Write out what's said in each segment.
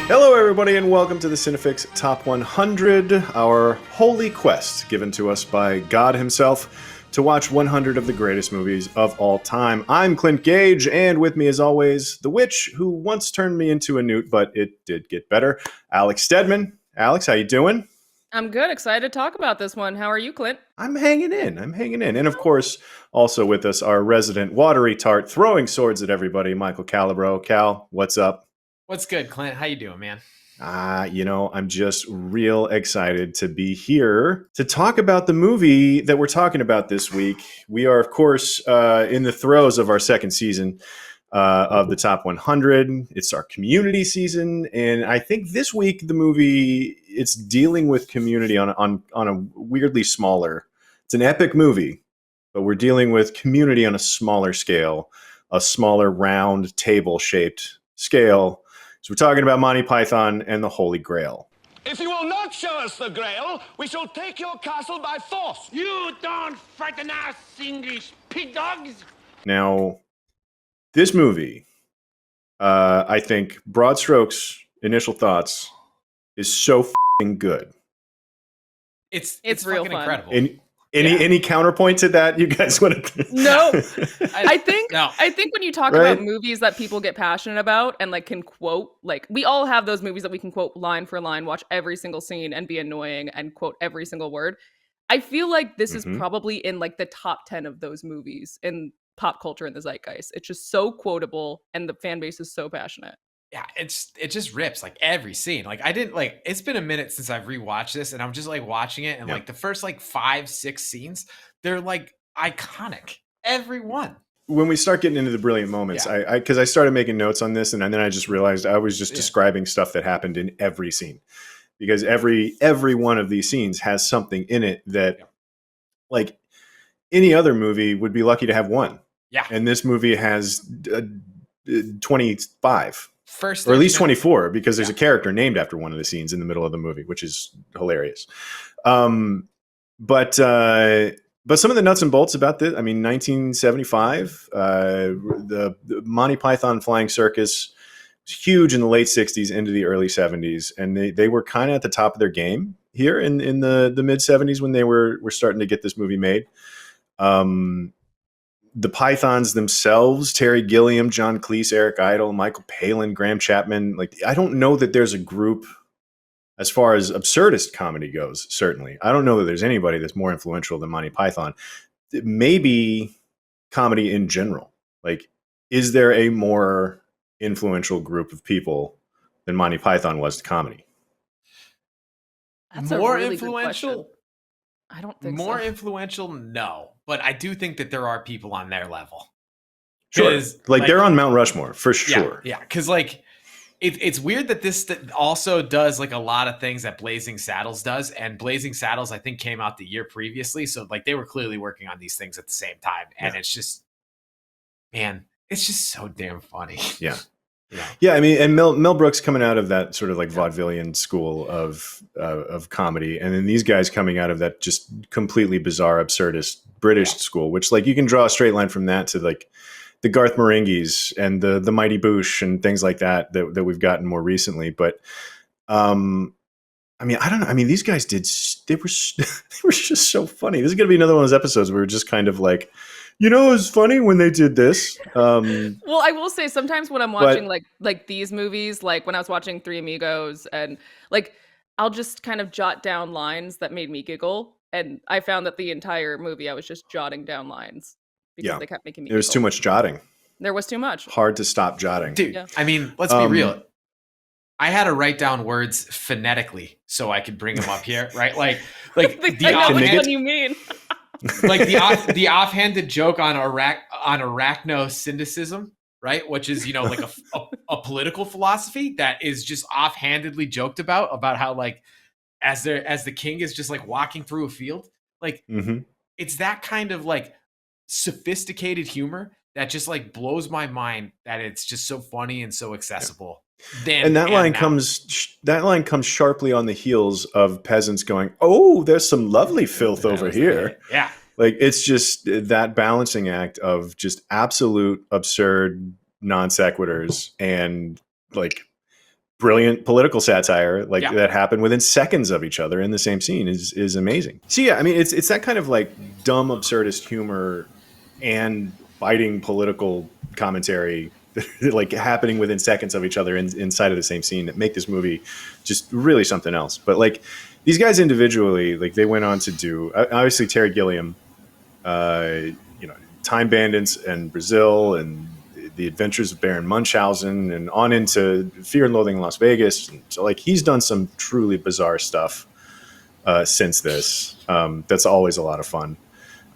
Hello, everybody, and welcome to the CineFix Top 100, our holy quest given to us by God himself to watch 100 of the greatest movies of all time. I'm Clint Gage, and with me, as always, the witch who once turned me into a newt, but it did get better, Alex Stedman. Alex, how you doing? I'm good. Excited to talk about this one. How are you, Clint? I'm hanging in. And of course, also with us, our resident watery tart throwing swords at everybody, Michael Calabro. Cal, what's up? What's good, Clint? How you doing, man? I'm just real excited to be here to talk about the movie that we're talking about this week. We are, of course, in the throes of our second season of the Top 100. It's our community season, and I think this week the movie it's dealing with community on a weirdly smaller. It's an epic movie, but we're dealing with community on a smaller scale, a smaller round table shaped scale. So we're talking about Monty Python and the Holy Grail. If you will not show us the Grail, we shall take your castle by force. You don't frighten us, English pig dogs. Now, this movie, I think, broad strokes, initial thoughts, is so f***ing good. It's real fucking fun. incredible. Any counterpoint to that you guys want to? No, I think when you talk Right? about movies that people get passionate about and like can quote, like we all have those movies that we can quote line for line, watch every single scene and be annoying and quote every single word. I feel like this is probably in like the top 10 of those movies in pop culture in the zeitgeist. It's just so quotable and the fan base is so passionate. Yeah, it just rips like every scene. Like I didn't like it's been a minute since I've rewatched this and I'm just like watching it and like the first like 5-6 scenes, they're like iconic. Every one. When we start getting into the brilliant moments, because I started making notes on this and then I just realized I was just describing stuff that happened in every scene. Because every one of these scenes has something in it that like any other movie would be lucky to have one. Yeah. And this movie has 25. First, or at least 24, because there's a character named after one of the scenes in the middle of the movie, which is hilarious. But some of the nuts and bolts about this, I mean, 1975, the Monty Python Flying Circus was huge in the late 60s into the early 70s, and they were kind of at the top of their game here in the mid 70s when they were starting to get this movie made. The Pythons themselves, Terry Gilliam, John Cleese, Eric Idle, Michael Palin, Graham Chapman. Like, I don't know that there's a group as far as absurdist comedy goes, certainly. I don't know that there's anybody that's more influential than Monty Python. Maybe comedy in general. Like, is there a more influential group of people than Monty Python was to comedy? That's more a really influential? good question. I don't think more so. influential, no. But I do think that there are people on their level. Sure. Like they're on Mount Rushmore, for sure. Yeah, because like it's weird that this also does like a lot of things that Blazing Saddles does. And Blazing Saddles, I think, came out the year previously. So like they were clearly working on these things at the same time. And it's just, man, it's just so damn funny. Yeah. Yeah, I mean, and Mel Brooks coming out of that sort of like vaudevillian school of comedy, and then these guys coming out of that just completely bizarre, absurdist British school, which like you can draw a straight line from that to like the Garth Marenghi's and the Mighty Boosh and things like that we've gotten more recently. But I mean, I don't know. I mean, these guys they were just so funny. This is gonna be another one of those episodes where we're just kind of like, you know, it was funny when they did this. Well, I will say sometimes when I'm watching like these movies, like when I was watching Three Amigos, and like I'll just kind of jot down lines that made me giggle. And I found that the entire movie I was just jotting down lines because they kept making me There was giggle. too much jotting. There was too much. Hard to stop jotting. Dude, Yeah. I mean, let's be real. I had to write down words phonetically so I could bring them up here, right? Like I know which one you mean. like the offhanded joke on arachnosyndesism, right? Which is, you know, like a political philosophy that is just offhandedly joked about how like as the king is just like walking through a field, like it's that kind of like sophisticated humor that just like blows my mind that it's just so funny and so accessible. And that line comes sharply on the heels of peasants going, "Oh, there's some lovely filth over here." Yeah. Like it's just that balancing act of just absolute absurd non sequiturs and like brilliant political satire Yeah. that happened within seconds of each other in the same scene is amazing. So yeah, I mean it's that kind of like dumb absurdist humor and biting political commentary like happening within seconds of each other inside of the same scene that make this movie just really something else. But like these guys individually, like they went on to do obviously Terry Gilliam, Time Bandits and Brazil and The Adventures of Baron Munchausen and on into Fear and Loathing in Las Vegas. And so like he's done some truly bizarre stuff since this. That's always a lot of fun.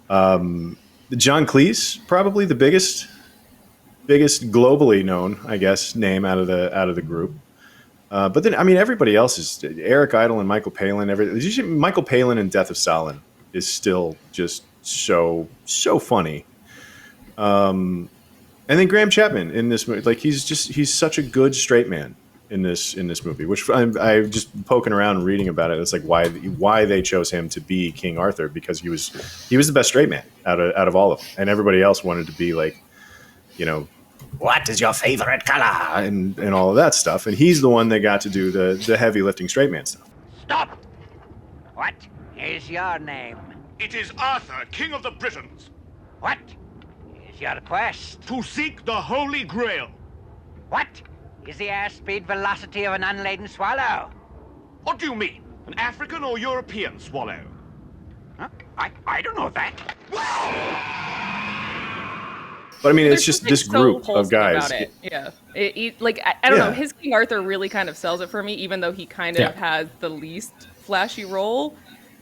John Cleese, probably the biggest globally known, I guess, name out of the group. But then, I mean, everybody else is Eric Idle and Michael Palin. Michael Palin in Death of Stalin is still just so funny. And then Graham Chapman in this movie, like he's such a good straight man in this movie, which I'm just poking around and reading about it. It's like why they chose him to be King Arthur, because he was the best straight man out of all of them, and everybody else wanted to be like, what is your favorite color and all of that stuff, and he's the one that got to do the heavy lifting straight man stuff. Stop! What is your name? It is Arthur, King of the Britons. What is your quest? To seek the Holy Grail. What is the airspeed velocity of an unladen swallow? What do you mean? An African or European swallow? Huh? I don't know that. But I mean, There's it's just something this group so of guys. about it. Yeah, I don't know. Yeah. His King Arthur really kind of sells it for me, even though he kind of has the least flashy role.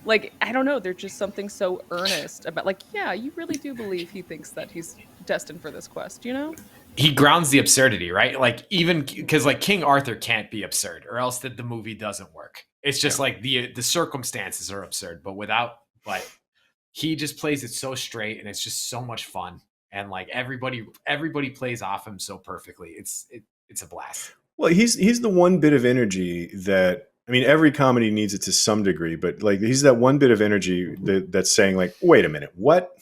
Like, I don't know. There's just something so earnest about, like, yeah, you really do believe he thinks that he's destined for this quest, He grounds the absurdity, right? Like, even because like King Arthur can't be absurd, or else the movie doesn't work. It's just like the circumstances are absurd, but he just plays it so straight, and it's just so much fun. And like everybody plays off him so perfectly. It's a blast. Well, he's the one bit of energy that, I mean, every comedy needs it to some degree, but like he's that one bit of energy that's saying like, wait a minute, what?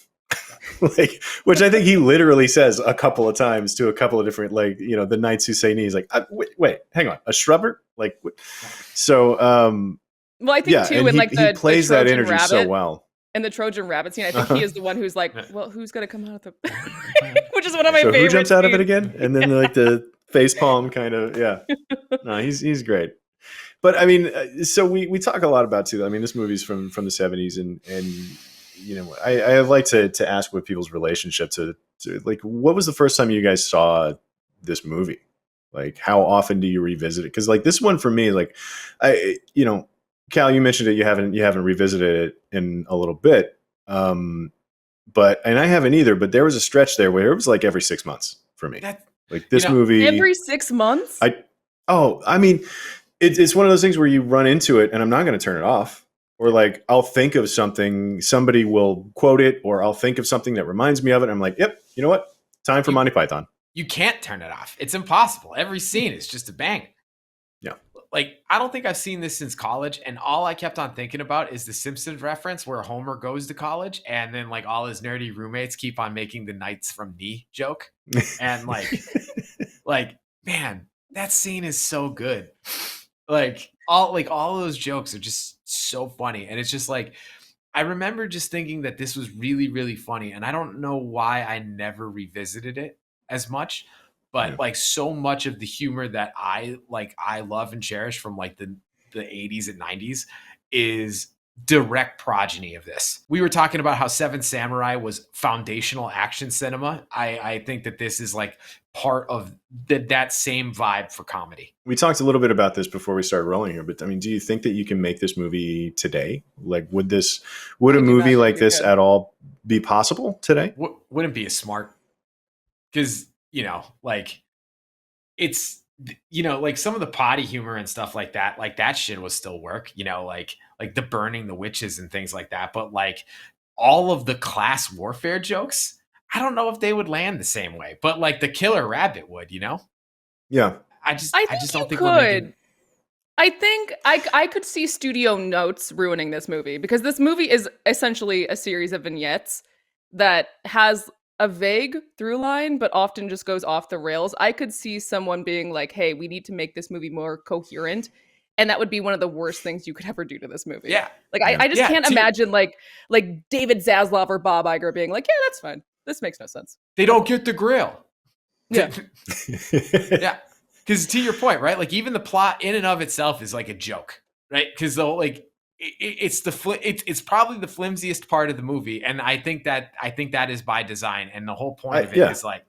Like, which I think he literally says a couple of times to a couple of different, like, the knights who say knees, like, wait, hang on, a shrubber? Like, so, well, I think too, and he plays that energy rabbit, so well. in the Trojan Rabbit scene, I think he is the one who's like, well, who's gonna come out of the which is one of my so favorite who jumps out of it scenes. again? And then like the face palm kind of, yeah. No, he's great. But I mean, so we talk a lot about too. I mean, this movie's from the 70s, and I like to ask what people's relationship to like, what was the first time you guys saw this movie? Like, how often do you revisit it? Because like this one for me, like Cal, you mentioned it. You haven't revisited it in a little bit, and I haven't either. But there was a stretch there where it was like every 6 months for me. Like this movie every 6 months. I mean, it's one of those things where you run into it, and I'm not going to turn it off. Or like I'll think of something, somebody will quote it, or I'll think of something that reminds me of it. I'm like, yep, you know what? Time for Monty Python. You can't turn it off. It's impossible. Every scene is just a bang. Yeah. Like, I don't think I've seen this since college, and all I kept on thinking about is the Simpsons reference where Homer goes to college, and then like all his nerdy roommates keep on making the Knights from Knee joke. And like, man, that scene is so good. Like all those jokes are just so funny. And it's just like, I remember just thinking that this was really, really funny. And I don't know why I never revisited it as much, but like so much of the humor that I love and cherish from like the 80s and 90s is direct progeny of this. We were talking about how Seven Samurai was foundational action cinema. I think that this is like part of that same vibe for comedy. We talked a little bit about this before we started rolling here, but I mean, do you think that you can make this movie today? Like, would a movie like this at all be possible today? Wouldn't be as smart, because like it's like some of the potty humor and stuff like that shit was still work, like the burning the witches and things like that. But like all of the class warfare jokes, I don't know if they would land the same way, but like the killer rabbit would, Yeah. I just don't think could. we're making. I think I could see studio notes ruining this movie, because this movie is essentially a series of vignettes that has a vague through line, but often just goes off the rails. I could see someone being like, hey, we need to make this movie more coherent. And that would be one of the worst things you could ever do to this movie. Yeah. Like, I just can't imagine like David Zaslav or Bob Iger being like, yeah, that's fine. This makes no sense. They don't get the Grail. Yeah. Yeah. Because to your point, right? Like even the plot in and of itself is like a joke, right? Because the like it's probably the flimsiest part of the movie, and I think that is by design. And the whole point of it is like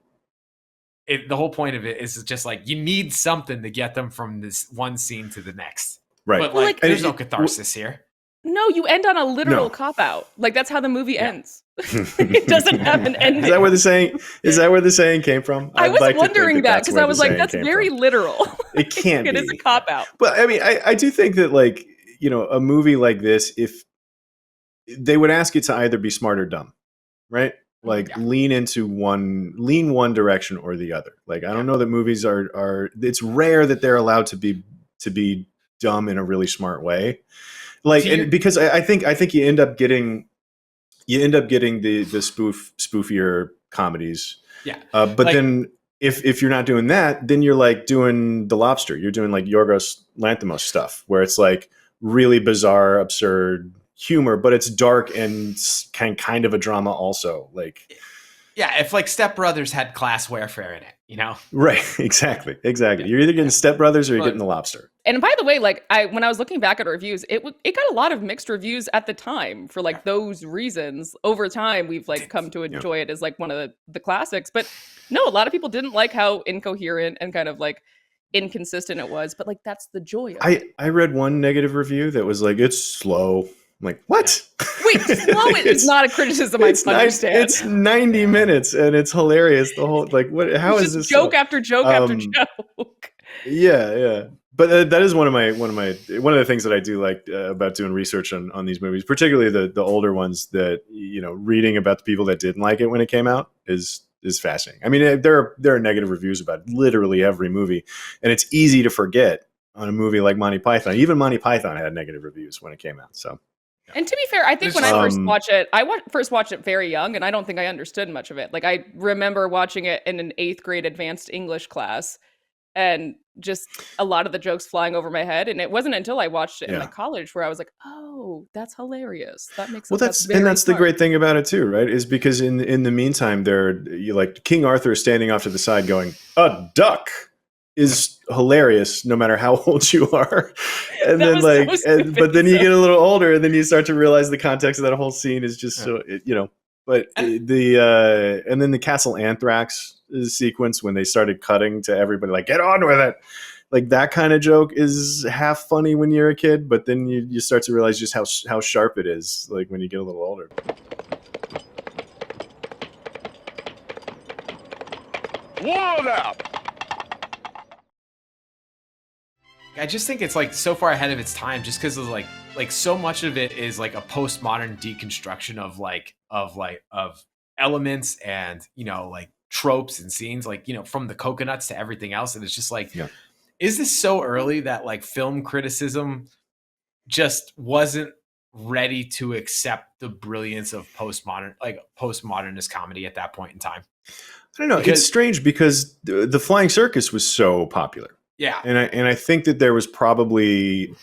the whole point of it is just like you need something to get them from this one scene to the next. Right. But like there's no catharsis here. No, you end on a literal cop out. Like that's how the movie ends. It doesn't have an ending. Is that where the saying came from? I was wondering that because I was like, that's very literal. It can't be. It is a cop out. But I mean, I do think that like, you know, a movie like this, if they would ask it to either be smart or dumb, right? Like lean one direction or the other. Like, I don't know that movies are it's rare that they're allowed to be dumb in a really smart way. Like, and because I think you end up getting the spoofier comedies. Yeah. But like, then if you're not doing that, then you're like doing The Lobster. You're doing like Yorgos Lanthimos stuff where it's like really bizarre, absurd humor, but it's dark and kind of a drama also. Like, yeah, if like Step Brothers had class warfare in it, you know? Right. Exactly. Yeah. You're either getting Step Brothers or you're getting The Lobster. And by the way, like when I was looking back at reviews, it got a lot of mixed reviews at the time for like those reasons. Over time, we've like come to enjoy it as like one of the classics. But no, a lot of people didn't like how incoherent and kind of like inconsistent it was. But like that's the joy of it. I read one negative review that was like, it's slow. I'm like, what? Wait, slow is not a criticism I understand. It's 90 minutes and it's hilarious. The whole like, what? How is this joke after joke after joke? Yeah. But that is one of the things that I do like about doing research on these movies, particularly the older ones. That, you know, reading about the people that didn't like it when it came out is fascinating. I mean, there are negative reviews about literally every movie, and it's easy to forget on a movie like Monty Python. Even Monty Python had negative reviews when it came out. So. And to be fair, I think when I first watched it, first watched it very young, and I don't think I understood much of it. Like I remember watching it in an 8th grade advanced English class, and just a lot of the jokes flying over my head. And it wasn't until I watched it in like college where I was like, "Oh, that's hilarious. That makes sense." That's the great thing about it too, right? Is because in the meantime, you like King Arthur standing off to the side going, "A duck." Is hilarious no matter how old you are. And then like but then you get a little older and then you start to realize the context of that whole scene is just so you know. But and then the Castle Anthrax sequence when they started cutting to everybody like, get on with it. Like that kind of joke is half funny when you're a kid, but then you start to realize just how sharp it is like when you get a little older. Whoa there! I just think it's like so far ahead of its time just because of like so much of it is like a postmodern deconstruction of elements and, you know, like tropes and scenes, like, you know, from the coconuts to everything else. And it's just like, is this so early that like film criticism just wasn't ready to accept the brilliance of postmodernist comedy at that point in time? I don't know. It's strange because the Flying Circus was so popular. Yeah. And I think that there was probably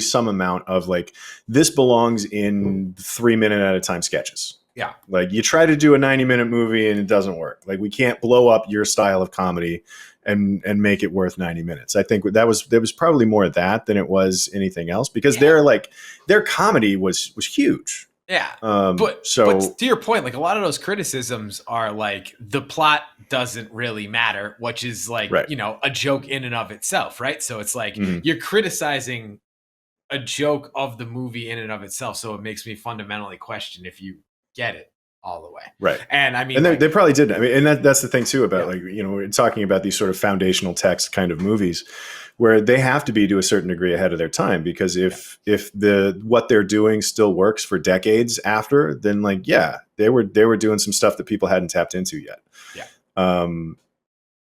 some amount of like, this belongs in 3-minute at a time sketches. Yeah. Like you try to do a 90-minute movie and it doesn't work. Like we can't blow up your style of comedy and make it worth 90 minutes. I think there was probably more of that than it was anything else because their comedy was huge. Yeah. But to your point, like a lot of those criticisms are like the plot doesn't really matter, which is like, you know, a joke in and of itself. Right. So it's like you're criticizing a joke of the movie in and of itself. So it makes me fundamentally question if you get it all the way. Right. And I mean, and they probably did. I mean, and that's the thing too about like, you know, we're talking about these sort of foundational text kind of movies where they have to be to a certain degree ahead of their time, because if what they're doing still works for decades after, then like, they were doing some stuff that people hadn't tapped into yet. Yeah. And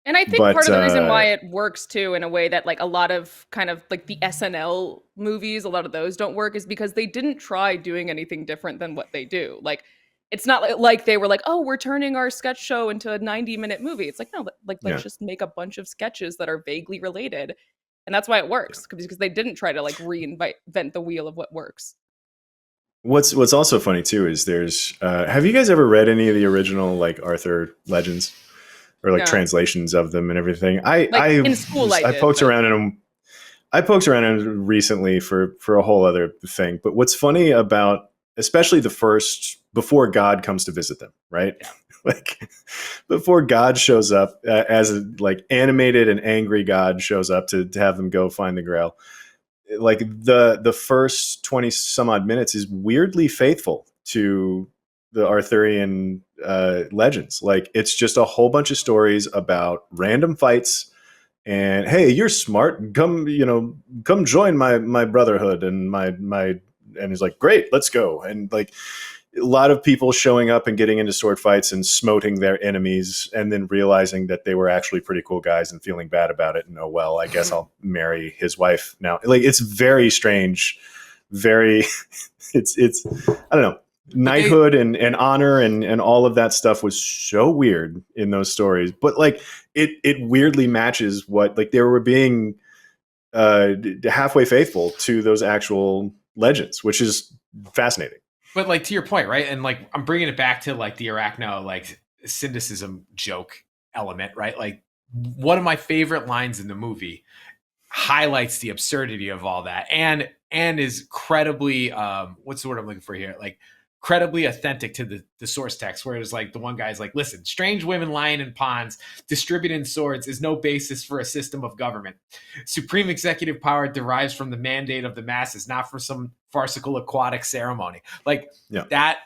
I think part of the reason why it works too, in a way that like a lot of kind of like the SNL movies, a lot of those don't work, is because they didn't try doing anything different than what they do. Like it's not like they were like, oh, we're turning our sketch show into a 90-minute movie. It's like, no, like let's just make a bunch of sketches that are vaguely related. And that's why it works, because they didn't try to like reinvent the wheel of what works. What's also funny too is there's have you guys ever read any of the original like Arthur legends or like translations of them and everything? In school I poked around in them. I poked around in them recently for a whole other thing. But what's funny about especially the first before God comes to visit them, right? Yeah. Like before God shows up as a like animated and angry God shows up to have them go find the Grail. Like the first 20 some odd minutes is weirdly faithful to the Arthurian legends. Like it's just a whole bunch of stories about random fights and hey, you're smart. Come join my brotherhood and and he's like, great, let's go. And like a lot of people showing up and getting into sword fights and smoting their enemies and then realizing that they were actually pretty cool guys and feeling bad about it. And oh, well, I guess I'll marry his wife now. Like it's very strange. It's I don't know. Knighthood and honor and all of that stuff was so weird in those stories. But like it weirdly matches what like they were being halfway faithful to those actual legends, which is fascinating. But like to your point, right? And like I'm bringing it back to like the Arachno like cynicism joke element, right? Like one of my favorite lines in the movie highlights the absurdity of all that and is credibly what's the word I'm looking for here? Like credibly authentic to the source text, where it's like the one guy's like, listen, strange women lying in ponds, distributing swords is no basis for a system of government. Supreme executive power derives from the mandate of the masses, not from some farcical aquatic ceremony. Like that.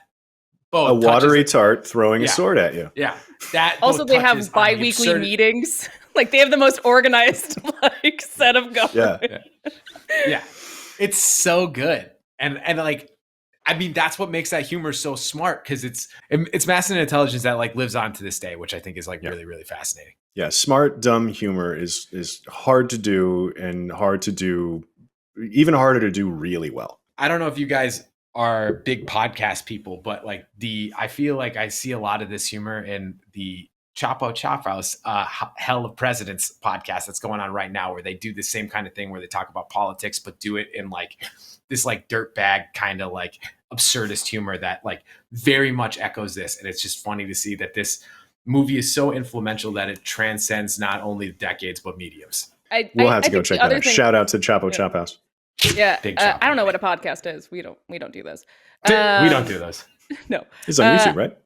A watery tart throwing a sword at you. Yeah. That also they have bi-weekly meetings. Like they have the most organized like set of government. Yeah. It's so good. And like, I mean, that's what makes that humor so smart, because it's masculine intelligence that like lives on to this day, which I think is like really, really fascinating. Yeah, smart, dumb humor is hard to do and even harder to do really well. I don't know if you guys are big podcast people, but like I feel like I see a lot of this humor in the Chapo Chop House Hell of Presidents podcast that's going on right now, where they do the same kind of thing where they talk about politics, but do it in like this like dirtbag kind of like absurdist humor that like very much echoes this. And it's just funny to see that this movie is so influential that it transcends not only decades, but mediums. We'll have to go check that out. Shout out to Chapo Chop House. Yeah. I don't know what a podcast is. We don't do this. We don't do those. No. It's on YouTube, right?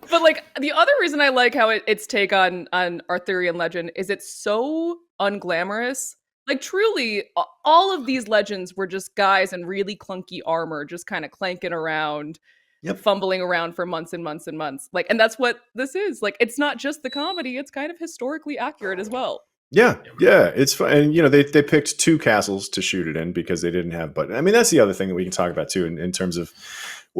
But like the other reason I like how its take on Arthurian legend is it's so unglamorous. Like truly, all of these legends were just guys in really clunky armor, just kind of clanking around, fumbling around for months and months and months. Like, and that's what this is. Like, it's not just the comedy; it's kind of historically accurate as well. Yeah, it's fun. And they picked 2 castles to shoot it in because they didn't have. But I mean, that's the other thing that we can talk about too, in terms of.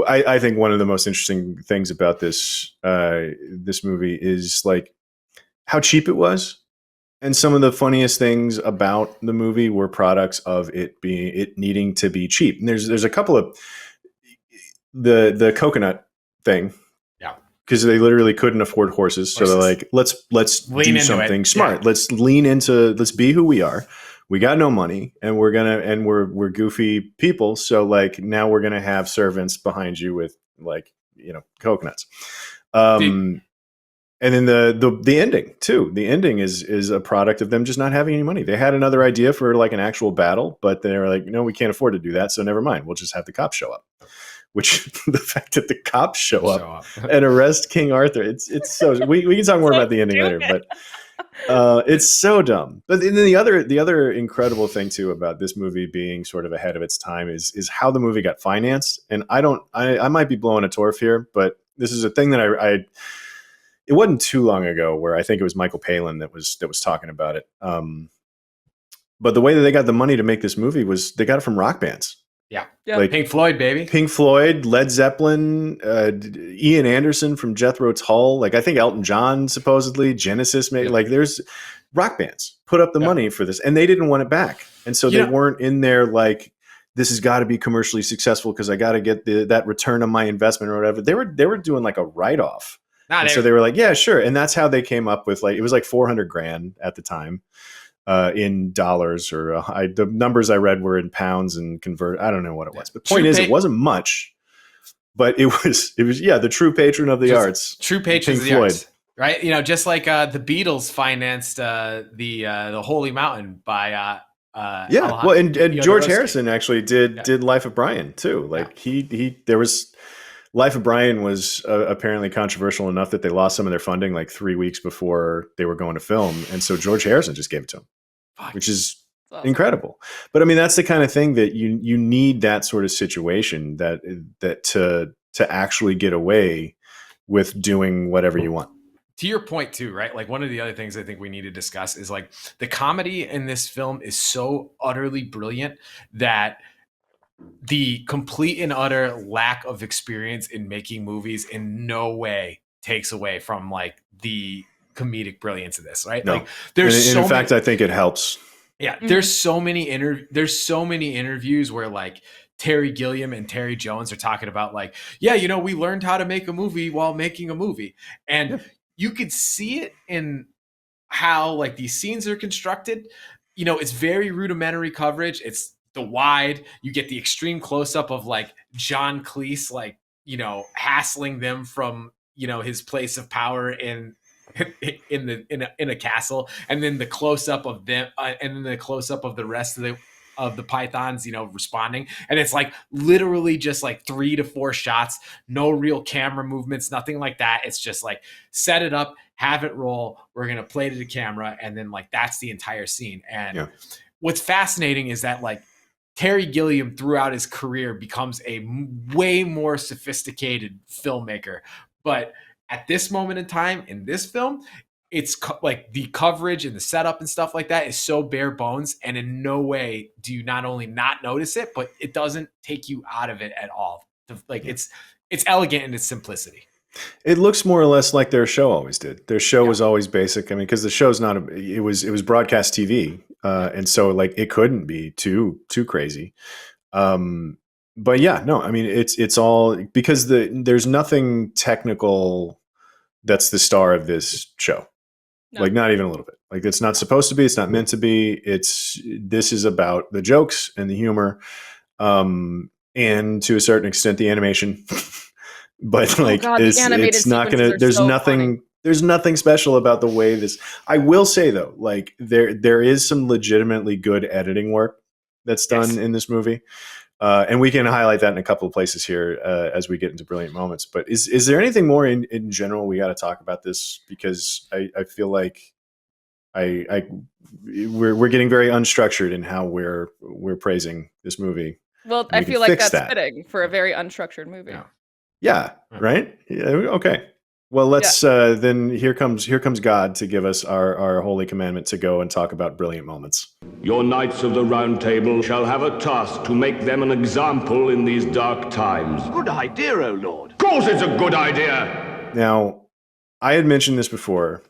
I think one of the most interesting things about this movie is like how cheap it was. And some of the funniest things about the movie were products of it needing to be cheap. And there's a couple of the coconut thing. Yeah. Because they literally couldn't afford horses. So they're like, let's do something smart. Yeah. Let's be who we are. We got no money and we're goofy people. So like now we're going to have servants behind you with like, coconuts. And then the ending too. The ending is a product of them just not having any money. They had another idea for like an actual battle, but they were like, no, we can't afford to do that. So never mind. We'll just have the cops show up. Which the fact that the cops show up and arrest King Arthur, it's so we can talk more about the ending later, but it's so dumb. But then the other incredible thing too about this movie being sort of ahead of its time is how the movie got financed. And I might be blowing a torf here, but this is a thing that it wasn't too long ago where I think it was Michael Palin that was talking about it. But the way that they got the money to make this movie was they got it from rock bands. Yeah. Like Pink Floyd, baby. Pink Floyd, Led Zeppelin, Ian Anderson from Jethro Tull. Like I think Elton John supposedly, Genesis made like there's rock bands put up the money for this and they didn't want it back. And so they weren't in there like this has got to be commercially successful because I got to get that return on my investment or whatever. They were doing like a write-off. So they were like, yeah, sure. And that's how they came up with like, it was like $400,000 at the time in dollars, or the numbers I read were in pounds and convert. I don't know what it was. But the point is, it wasn't much, but it was the true patron of the arts. True patron of the arts. Right. Just like the Beatles financed the Holy Mountain by well, and George Harrison actually did Life of Brian too. Like there was Life of Brian was apparently controversial enough that they lost some of their funding like 3 weeks before they were going to film, and so George Harrison just gave it to him, which is incredible. But I mean, that's the kind of thing that you need, that sort of situation that to actually get away with doing whatever you want. To your point too, right? Like, one of the other things I think we need to discuss is like the comedy in this film is so utterly brilliant that the complete and utter lack of experience in making movies in no way takes away from like the comedic brilliance of this, right? No. Like, there's in fact, I think it helps. Yeah, there's so many interviews where like Terry Gilliam and Terry Jones are talking about like, we learned how to make a movie while making a movie, and you could see it in how like these scenes are constructed. It's very rudimentary coverage. It's the wide, you get the extreme close up of like John Cleese, like, hassling them from, his place of power in a castle. And then the close up of them and then the close up of the rest of the pythons, responding. And it's like literally just like 3 to 4 shots, no real camera movements, nothing like that. It's just like, set it up, have it roll. We're going to play to the camera. And then like, that's the entire scene. And what's fascinating is that like Terry Gilliam throughout his career becomes a way more sophisticated filmmaker. But at this moment in time in this film, it's like the coverage and the setup and stuff like that is so bare bones, and in no way do you not only not notice it, but it doesn't take you out of it at all. Like, it's elegant in its simplicity. It looks more or less like their show always did. Their show was always basic. I mean, because the show's it was broadcast TV, and so like it couldn't be too crazy. But yeah, no, I mean it's all because there's nothing technical that's the star of this show. No. Like, not even a little bit. Like, it's not supposed to be. It's not meant to be. This is about the jokes and the humor, and to a certain extent the animation. But like, it's not gonna. There's nothing. Funny. There's nothing special about the way this. I will say though, like there is some legitimately good editing work that's done in this movie, and we can highlight that in a couple of places here as we get into brilliant moments. But is there anything more in general we got to talk about this? Because I feel like we're getting very unstructured in how we're praising this movie. Well, I feel like that's fitting for a very unstructured movie. Yeah. Right. Yeah, okay. Well, let's then here comes God to give us our holy commandment to go and talk about brilliant moments. Your knights of the round table shall have a task to make them an example in these dark times. Good idea, O Lord. Of course it's a good idea. Now, I had mentioned this before,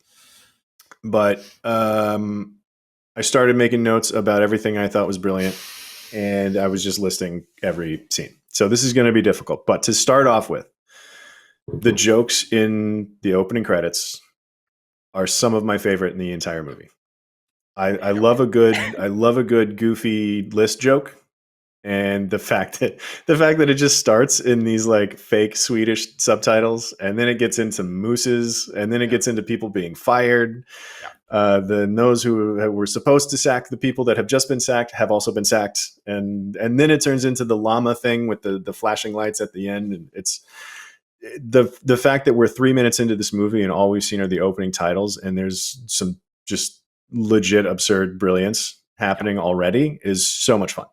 but I started making notes about everything I thought was brilliant, and I was just listing every scene. So this is going to be difficult. But to start off with, the jokes in the opening credits are some of my favorite in the entire movie. I love a good goofy list joke, and the fact that it just starts in these like fake Swedish subtitles, and then it gets into mooses, and then it gets into people being fired. Those who were supposed to sack the people that have just been sacked have also been sacked, and then it turns into the llama thing with the flashing lights at the end, and it's the fact that we're 3 minutes into this movie and all we've seen are the opening titles, and there's some just legit absurd brilliance happening already is so much fun.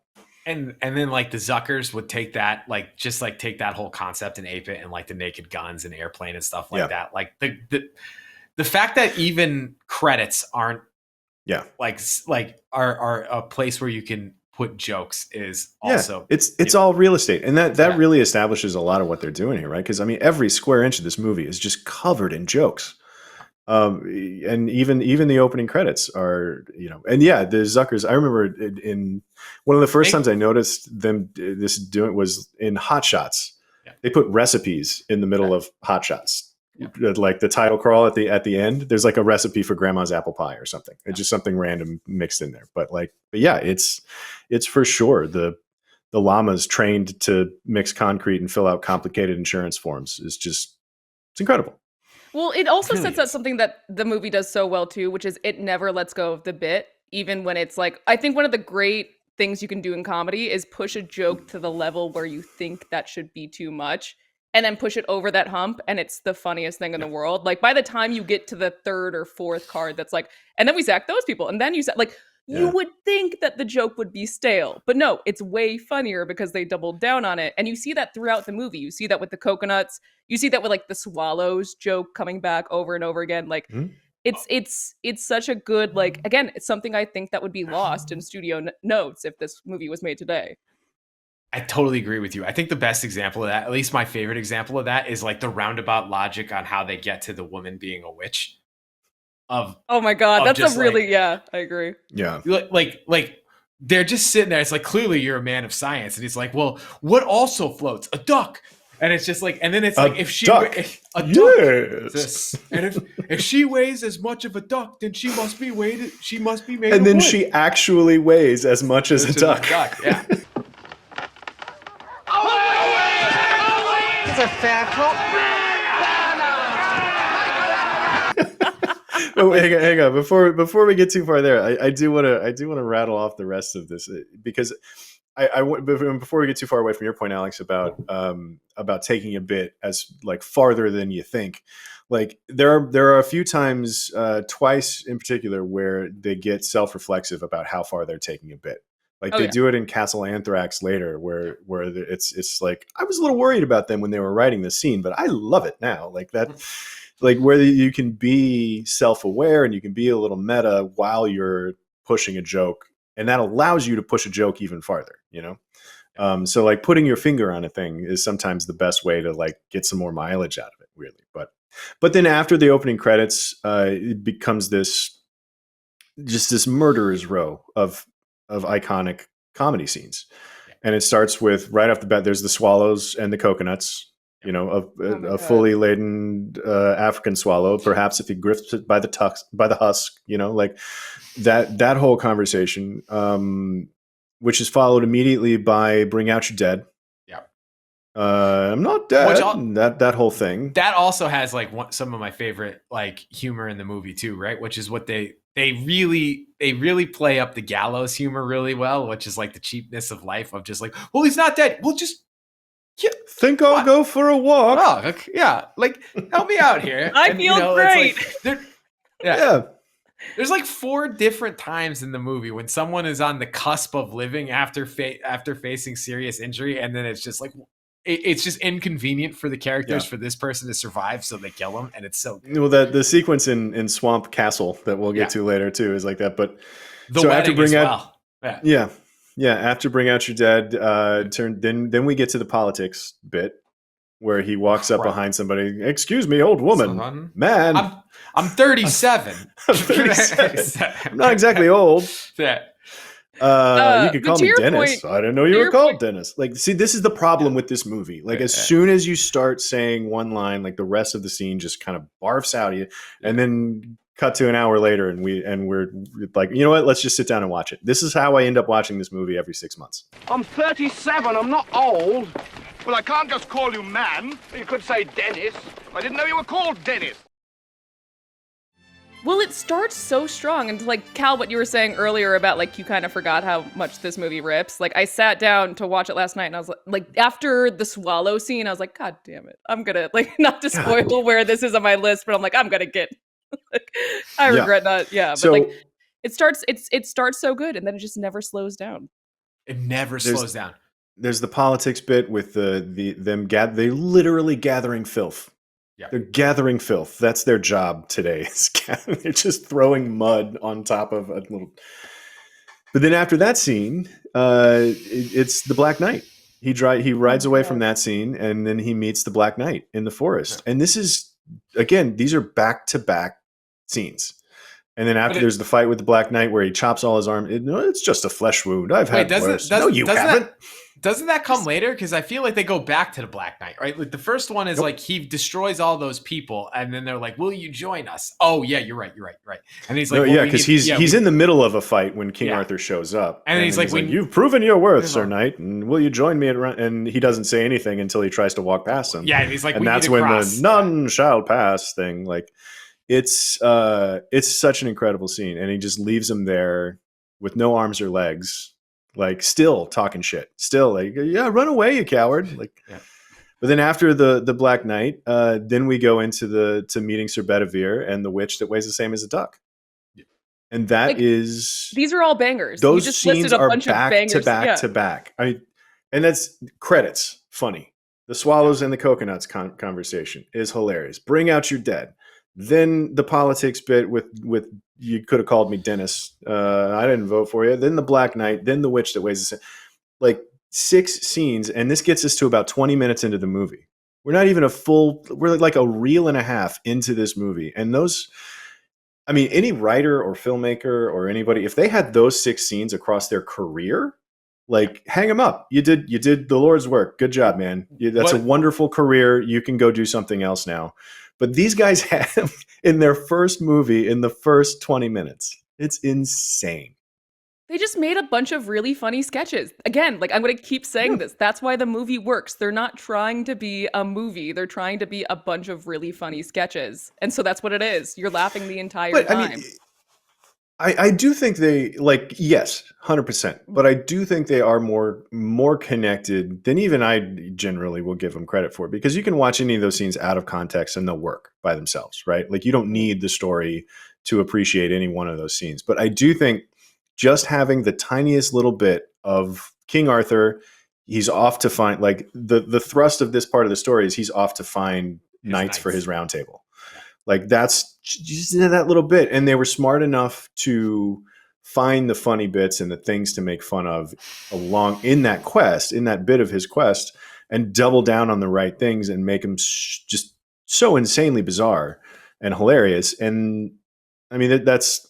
And then like the Zuckers would take that, like just like take that whole concept and ape it, and like the naked guns and airplane and stuff like that. Like the fact that even credits aren't like are a place where you can put jokes is also it's all real estate, and that really establishes a lot of what they're doing here, right? Because I mean, every square inch of this movie is just covered in jokes. And even the opening credits are, and yeah, the Zuckers. I remember in one of the first times I noticed them doing was in Hot Shots. Yeah. They put recipes in the middle of Hot Shots. Yeah. Like the title crawl at the end, there's like a recipe for grandma's apple pie or something. It's just something random mixed in there. But yeah, it's for sure the llamas trained to mix concrete and fill out complicated insurance forms is just, it's incredible. Well, it also sets up something that the movie does so well too, which is it never lets go of the bit, even when it's like, I think one of the great things you can do in comedy is push a joke to the level where you think that should be too much, and then push it over that hump, and it's the funniest thing in the world. Like, by the time you get to the third or fourth card, that's like, and then we sack those people, and then you sack, like, you would think that the joke would be stale, but no, it's way funnier because they doubled down on it. And you see that throughout the movie. You see that with the coconuts. You see that with like the swallows joke coming back over and over again. Like it's such a good, like, again, it's something I think that would be lost in studio notes if this movie was made today. I totally agree with you. I think the best example of that, at least my favorite example of that, is like the roundabout logic on how they get to the woman being a witch. Oh my God, that's a really, I agree. Yeah. Like they're just sitting there. It's like, clearly you're a man of science. And he's like, well, what also floats? A duck. And it's just like, and then it's like, if she, duck. A duck. Yes. And if she weighs as much of a duck, then she must be made and then wood. she actually weighs as much as a duck. Yeah. It's a fair cop. Oh, hang on. Before we get too far there, I do want to rattle off the rest of this, because before we get too far away from your point, Alex, about taking a bit as like farther than you think. Like there are a few times, twice in particular, where they get self-reflexive about how far they're taking a bit. Like they do it in Castle Anthrax later, where it's like, I was a little worried about them when they were writing the scene, but I love it now. Like that. Like where you can be self-aware and you can be a little meta while you're pushing a joke, and that allows you to push a joke even farther, so like putting your finger on a thing is sometimes the best way to like get some more mileage out of it, really. But then after the opening credits, it becomes this murderer's row of iconic comedy scenes, and it starts with, right off the bat, there's the swallows and the coconuts. A fully laden African swallow, perhaps if he grifts it by the husk, like that whole conversation, which is followed immediately by "Bring Out Your Dead." Yeah, I'm not dead. That whole thing. That also has like some of my favorite like humor in the movie too, right? Which is what they really play up the gallows humor really well, which is like the cheapness of life of just like, well, he's not dead. We'll just. Yeah, think I'll go for a walk. Oh, okay. Yeah, like help me out here. I feel great. Like, yeah. There's like 4 different times in the movie when someone is on the cusp of living after facing serious injury, and then it's just like it's just inconvenient for the characters for this person to survive, so they kill him, and it's so good. Well, the sequence in Swamp Castle that we'll get to later too is like that. But the wedding as well. Yeah, after Bring Out Your Dead, then we get to the politics bit where he walks up behind somebody. Excuse me, old woman, man. I'm 37. I'm 37. I'm not exactly old. Yeah. You could call me Dennis. I didn't know you were called Dennis. Like, see, this is the problem with this movie. Like, as soon as you start saying one line, like the rest of the scene just kind of barfs out of you, and then cut to an hour later, and we're like, you know what? Let's just sit down and watch it. This is how I end up watching this movie every 6 months. I'm 37. I'm not old. Well, I can't just call you man. You could say Dennis. I didn't know you were called Dennis. Well, it starts so strong, and like Cal, what you were saying earlier about like you kind of forgot how much this movie rips. Like I sat down to watch it last night, and I was like after the swallow scene, I was like, God damn it, I'm gonna like not to spoil where this is on my list, but I'm like, I'm gonna get. Like, I regret not. Yeah, but so, like it starts so good, and then it just never slows down. It never slows down. There's the politics bit with they literally gathering filth. Yeah. They're gathering filth. That's their job today. They're just throwing mud on top of a little. But then after that scene, it's the Black Knight. He rides away from that scene, and then he meets the Black Knight in the forest. And this is, again, these are back-to-back scenes. And then after there's the fight with the Black Knight where he chops all his arm. It's just a flesh wound. I've had worse. No, you haven't. Doesn't that come later? Because I feel like they go back to the Black Knight, right? Like the first one is like he destroys all those people, and then they're like, "Will you join us?" Oh yeah, you're right. And he's like, because he's in the middle of a fight when King Arthur shows up, and he's like, "You've proven your worth, Sir Knight, and will you join me?" And he doesn't say anything until he tries to walk past him. Yeah, and he's like, and that's when the "none shall pass" thing. Like, it's such an incredible scene, and he just leaves him there with no arms or legs. Like still talking shit, still like, yeah, run away, you coward. Like, but then after the Black Knight, then we go into meeting Sir Bedivere and the witch that weighs the same as a duck. And that these are all bangers. Those you just scenes a are bunch back of bangers. to back to back. I mean, and that's credits. Funny. The swallows and the coconuts conversation is hilarious. Bring out your dead. Then the politics bit with you could have called me Dennis. I didn't vote for you. Then the Black Knight. Then the witch that weighs the same. Like 6 scenes, and this gets us to about 20 minutes into the movie. We're not even we're like a reel and a half into this movie. And those, I mean, any writer or filmmaker or anybody, if they had those 6 scenes across their career, like hang them up. You did the Lord's work. Good job, man. That's a wonderful career. You can go do something else now. But these guys have in their first movie in the first 20 minutes. It's insane. They just made a bunch of really funny sketches. Again, like I'm going to keep saying this. That's why the movie works. They're not trying to be a movie. They're trying to be a bunch of really funny sketches. And so that's what it is. You're laughing the entire time. I mean, I do think they, like, yes, 100%. But I do think they are more connected than even I generally will give them credit for. Because you can watch any of those scenes out of context and they'll work by themselves, right? Like you don't need the story to appreciate any one of those scenes. But I do think just having the tiniest little bit of King Arthur, he's off to find, like, the thrust of this part of the story is he's off to find knights for his round table. Like that's just that little bit. And they were smart enough to find the funny bits and the things to make fun of along in that quest, in that bit of his quest, and double down on the right things and make them just so insanely bizarre and hilarious. And I mean, that's,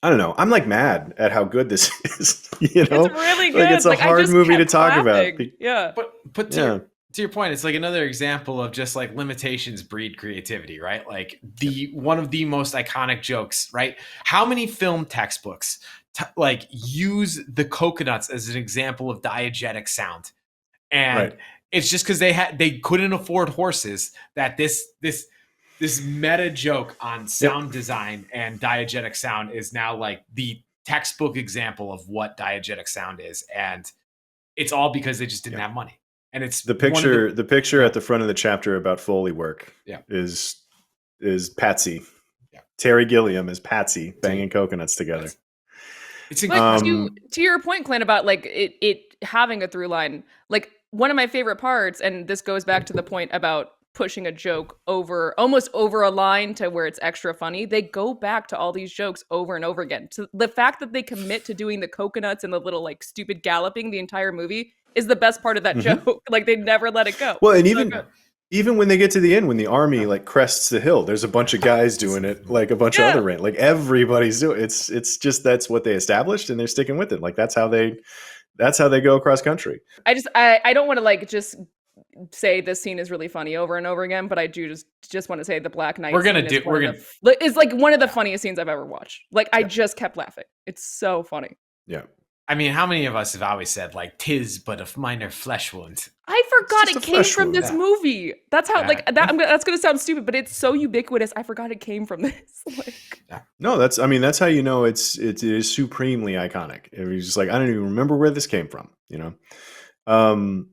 I don't know. I'm like mad at how good this is. You know, it's really good. Like it's a hard movie to talk about. Yeah, but to your point, it's like another example of just like limitations breed creativity, right? Like one of the most iconic jokes, right? How many film textbooks like use the coconuts as an example of diegetic sound? And it's just because they couldn't afford horses that this meta joke on sound design and diegetic sound is now like the textbook example of what diegetic sound is. And it's all because they just didn't have money. And it's the picture. The picture at the front of the chapter about Foley work is Patsy. Yeah. Terry Gilliam is Patsy banging coconuts together. It's incredible. To your point, Clint, about like it having a through line. Like one of my favorite parts, and this goes back to the point about pushing a joke almost over a line to where it's extra funny. They go back to all these jokes over and over again. So the fact that they commit to doing the coconuts and the little like stupid galloping the entire movie is the best part of that joke. Like they never let it go. Well, and even when they get to the end, when the army like crests the hill, there's a bunch of guys doing it, like a bunch of other like everybody's doing it. It's just that's what they established and they're sticking with it. Like that's how they go across country. I don't want to like just say this scene is really funny over and over again, but I do just want to say the Black Knight is like one of the funniest scenes I've ever watched. Like I just kept laughing. It's so funny. Yeah. I mean, how many of us have always said like "'tis but a minor flesh wound"? I forgot it came from this movie. That's how that's going to sound stupid, but it's so ubiquitous. I forgot it came from this. No, that's how you know it is supremely iconic. It was just like I don't even remember where this came from, you know.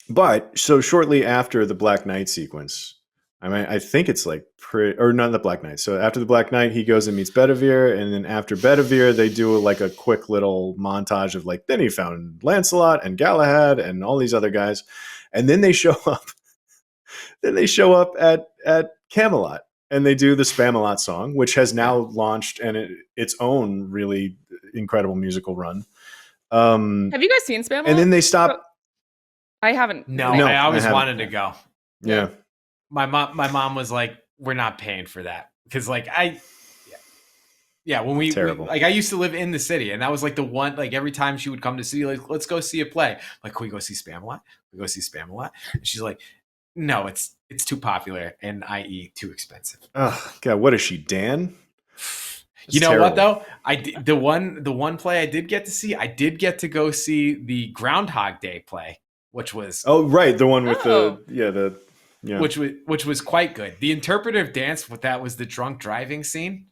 But so shortly after the Black Knight sequence, I mean, I think it's like or not the Black Knight. So after the Black Knight, he goes and meets Bedivere, and then after Bedivere, they do like a quick little montage of like, then he found Lancelot and Galahad and all these other guys, and then they show up. Then they show up at Camelot, and they do the Spamalot song, which has now launched its own really incredible musical run. Have you guys seen Spamalot? And then they stop. I haven't. No, I always wanted to go. Yeah. My mom was like, "We're not paying for that because like when we like I used to live in the city, and that was like the one, like every time she would come to city, like, let's go see a play. Like, can we go see Spam-A-Lot? We go see Spam-A-Lot. And she's like, no, it's too popular, and i.e. too expensive. Oh God, what is she, Dan? You know what though? The one play I did get to see, I did get to go see the Groundhog Day play, which was the one with which was quite good. The interpretive dance with that was the drunk driving scene.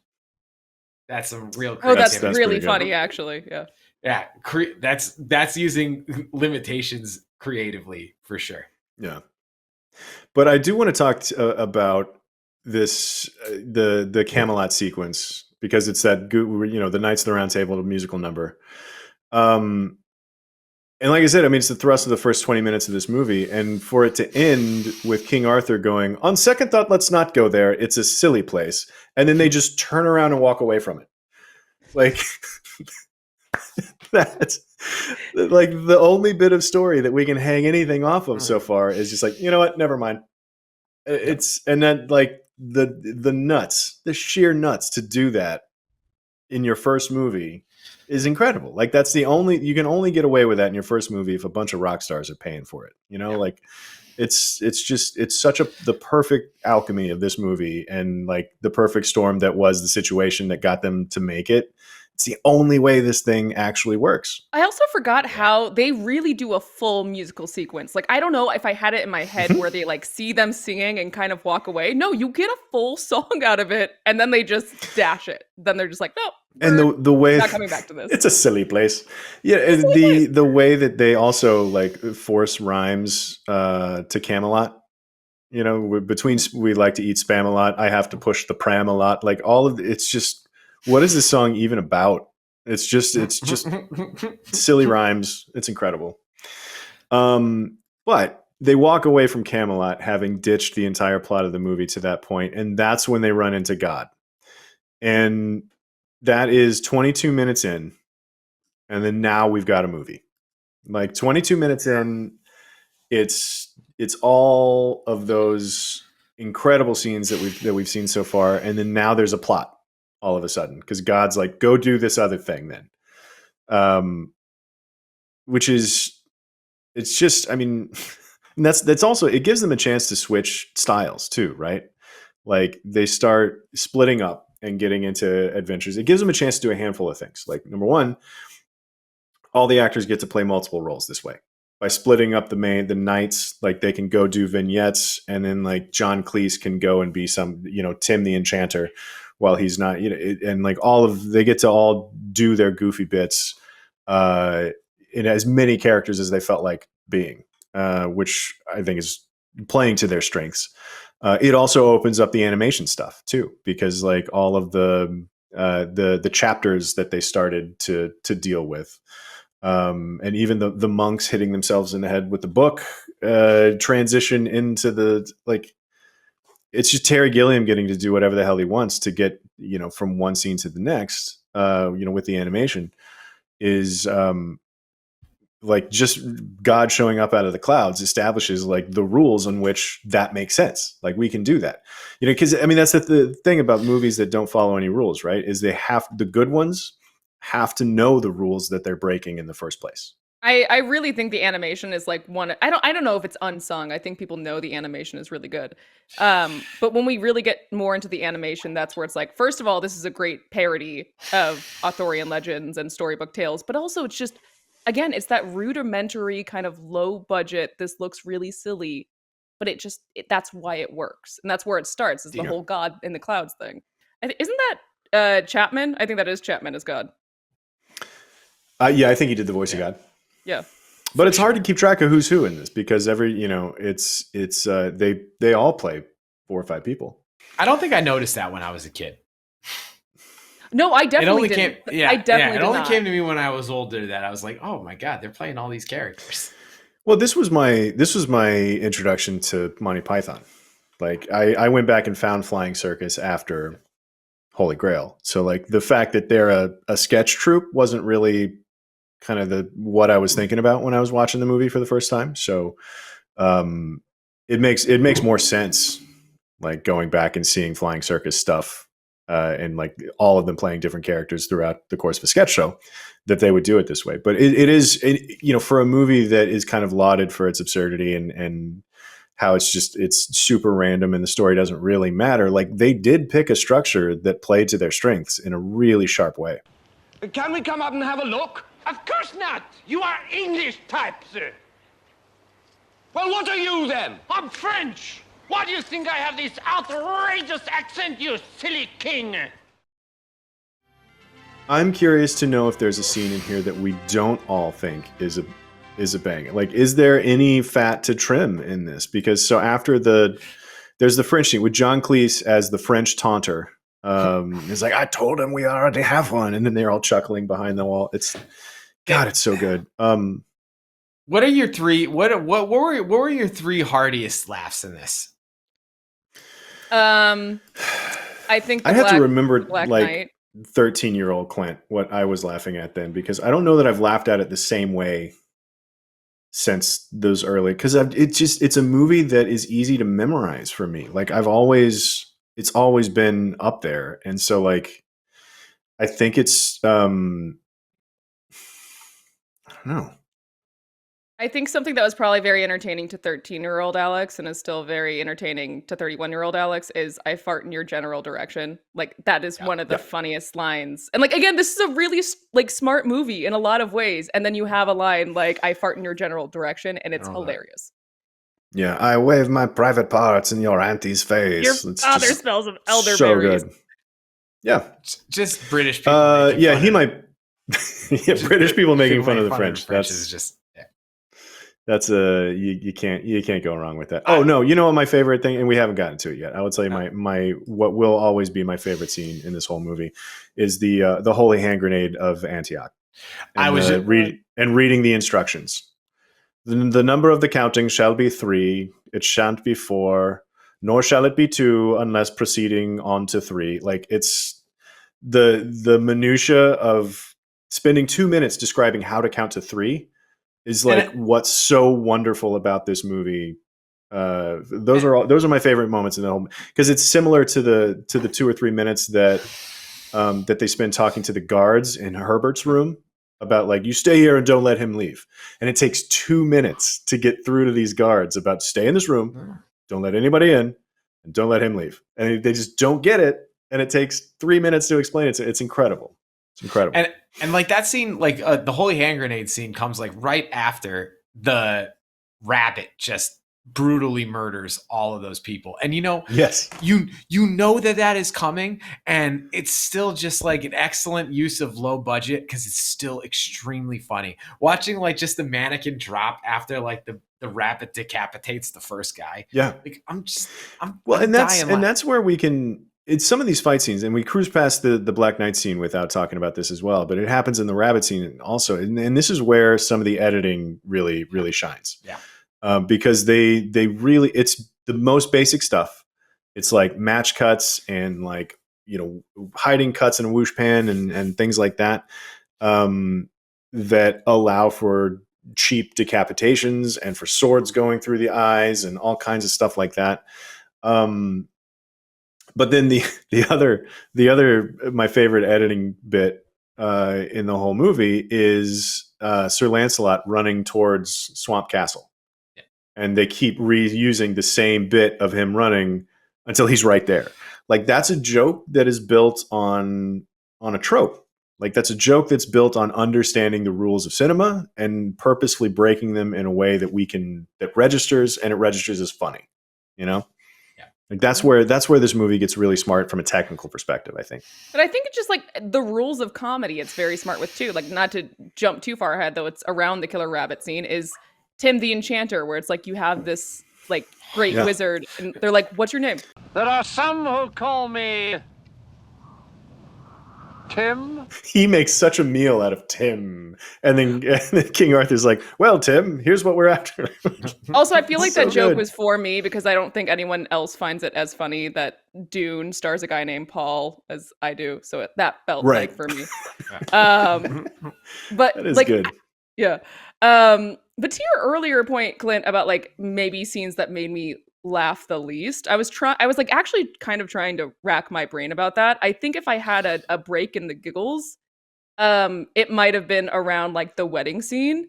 That's a real that's really funny, actually. Yeah. That's using limitations creatively for sure. Yeah, but I do want to talk about this the Camelot sequence, because it's that the Knights of the Round Table musical number. And like I said, I mean, it's the thrust of the first 20 minutes of this movie, and for it to end with King Arthur going, on second thought, let's not go there. It's a silly place. And then they just turn around and walk away from it. Like, that's like the only bit of story that we can hang anything off of so far is just like, you know what? Never mind. And then like the sheer nuts to do that in your first movie is incredible. Like, that's you can only get away with that in your first movie if a bunch of rock stars are paying for it. Like it's such the perfect alchemy of this movie, and like the perfect storm that was the situation that got them to make it. It's the only way this thing actually works. I also forgot how they really do a full musical sequence. Like, I don't know if I had it in my head where they like see them singing and kind of walk away. No, you get a full song out of it, and then they just dash it. Then they're just like, no. And the way not coming back to this. It's a silly place. Yeah, the way that they also like force rhymes to Camelot. Between we like to eat spam a lot, I have to push the pram a lot. Like all of it's just, what is this song even about? It's just silly rhymes. It's incredible. But they walk away from Camelot having ditched the entire plot of the movie to that point, and that's when they run into God. And that is 22 minutes in, and then now we've got a movie. Like 22 minutes in, it's all of those incredible scenes that we've seen so far, and then now there's a plot all of a sudden, because God's like, go do this other thing then, which is, it's just, I mean, and that's also, it gives them a chance to switch styles too, right? Like they start splitting up and getting into adventures. It gives them a chance to do a handful of things. Like, number one, all the actors get to play multiple roles this way. By splitting up the knights, like they can go do vignettes, and then like John Cleese can go and be some, Tim the Enchanter, while he's not, and like they get to all do their goofy bits in as many characters as they felt like being, which I think is playing to their strengths. It also opens up the animation stuff too, because like all of the chapters that they started to deal with, and even the monks hitting themselves in the head with the book transition into the, like, it's just Terry Gilliam getting to do whatever the hell he wants to get from one scene to the next. With the animation is like just God showing up out of the clouds establishes like the rules on which that makes sense. Like we can do that, because I mean, that's the thing about movies that don't follow any rules, right? Is the good ones have to know the rules that they're breaking in the first place. I really think the animation is like one. I don't know if it's unsung. I think people know the animation is really good. But when we really get more into the animation, that's where it's like, first of all, this is a great parody of Arthurian legends and storybook tales, but also it's just, again, it's that rudimentary kind of low budget, this looks really silly, but that's why it works. And that's where it starts, is the whole God in the clouds thing. Isn't that Chapman? I think that is Chapman as God. Yeah, I think he did the voice of God. Yeah. But it's hard to keep track of who's who in this, because they all play 4 or 5 people. I don't think I noticed that when I was a kid. No, I definitely didn't. It only came to me when I was older that I was like, oh my God, they're playing all these characters. Well, this was my introduction to Monty Python. Like I went back and found Flying Circus after Holy Grail. So like the fact that they're a sketch troupe wasn't really kind of what I was thinking about when I was watching the movie for the first time. So it makes more sense, like going back and seeing Flying Circus stuff and like all of them playing different characters throughout the course of a sketch show, that they would do it this way. But it is, for a movie that is kind of lauded for its absurdity and how it's super random and the story doesn't really matter. Like, they did pick a structure that played to their strengths in a really sharp way. Can we come up and have a look? Of course not. You are English type, sir. Well, what are you then? I'm French. Why do you think I have this outrageous accent, you silly king? I'm curious to know if there's a scene in here that we don't all think is a bang. Like, is there any fat to trim in this? Because so after there's the French scene with John Cleese as the French taunter. It's like, I told him we already have one, and then they're all chuckling behind the wall. It's so good. What are your three? What were your three heartiest laughs in this? I think I have to remember Black like Knight. 13-year-old Clint, what I was laughing at then, because I don't know that I've laughed at it the same way since those early, because it's a movie that is easy to memorize for me. Like, it's always been up there. And so like, I think it's, I don't know. I think something that was probably very entertaining to 13-year-old Alex and is still very entertaining to 31-year-old Alex is "I fart in your general direction." Like, that is one of the funniest lines. And like, again, this is a really like smart movie in a lot of ways. And then you have a line like "I fart in your general direction," and it's hilarious. Yeah, I wave my private parts in your auntie's face. Your father smells of elderberries. So good. Yeah. Just British people. He might. British people making fun of the French. Is just. That's you can't go wrong with that. Oh no, you know what my favorite thing, and we haven't gotten to it yet. I would say my what will always be my favorite scene in this whole movie is the holy hand grenade of Antioch. And, reading the instructions. The number of the counting shall be 3. It shan't be 4, nor shall it be 2 unless proceeding on to 3. Like, it's the minutia of spending 2 minutes describing how to count to 3. Is like what's so wonderful about this movie. Those are my favorite moments in the whole, because it's similar to the 2 or 3 minutes that they spend talking to the guards in Herbert's room about like, you stay here and don't let him leave. And it takes 2 minutes to get through to these guards about stay in this room, don't let anybody in, and don't let him leave. And they just don't get it. And it takes 3 minutes to explain it. It's incredible. It's incredible. And like that scene, like the holy hand grenade scene comes like right after the rabbit just brutally murders all of those people. And yes, you know that is coming, and it's still just like an excellent use of low budget because it's still extremely funny. Watching like just the mannequin drop after like the rabbit decapitates the first guy. Yeah. Like that's where we can. It's some of these fight scenes, and we cruise past the Black Knight scene without talking about this as well, but it happens in the rabbit scene also. And this is where some of the editing really, really shines. Yeah. Because they really, it's the most basic stuff. It's like match cuts and like, hiding cuts in a whoosh pan and things like that, that allow for cheap decapitations and for swords going through the eyes and all kinds of stuff like that. But then the other my favorite editing bit in the whole movie is Sir Lancelot running towards Swamp Castle, and they keep reusing the same bit of him running until he's right there. Like, that's a joke that is built on a trope. Like, that's a joke that's built on understanding the rules of cinema and purposefully breaking them in a way that that registers, and it registers as funny. Like, that's where this movie gets really smart from a technical perspective, I think. But I think it's just like the rules of comedy it's very smart with too. Like, not to jump too far ahead, though, it's around the killer rabbit scene is Tim the Enchanter, where it's like you have this like great wizard and they're like, "What's your name?" There are some who call me Tim. He makes such a meal out of Tim. And then King Arthur's like, well, Tim, here's what we're after. Also, I feel like So that joke good. was for me because I don't think anyone else finds it as funny that Dune stars a guy named Paul as I do. So that felt Right. like for me. But That is like, good. yeah. But to your earlier point, Clint, about like maybe scenes that made me laugh the least. I was like actually kind of trying to rack my brain about that. I think if I had a break in the giggles, it might have been around like the wedding scene.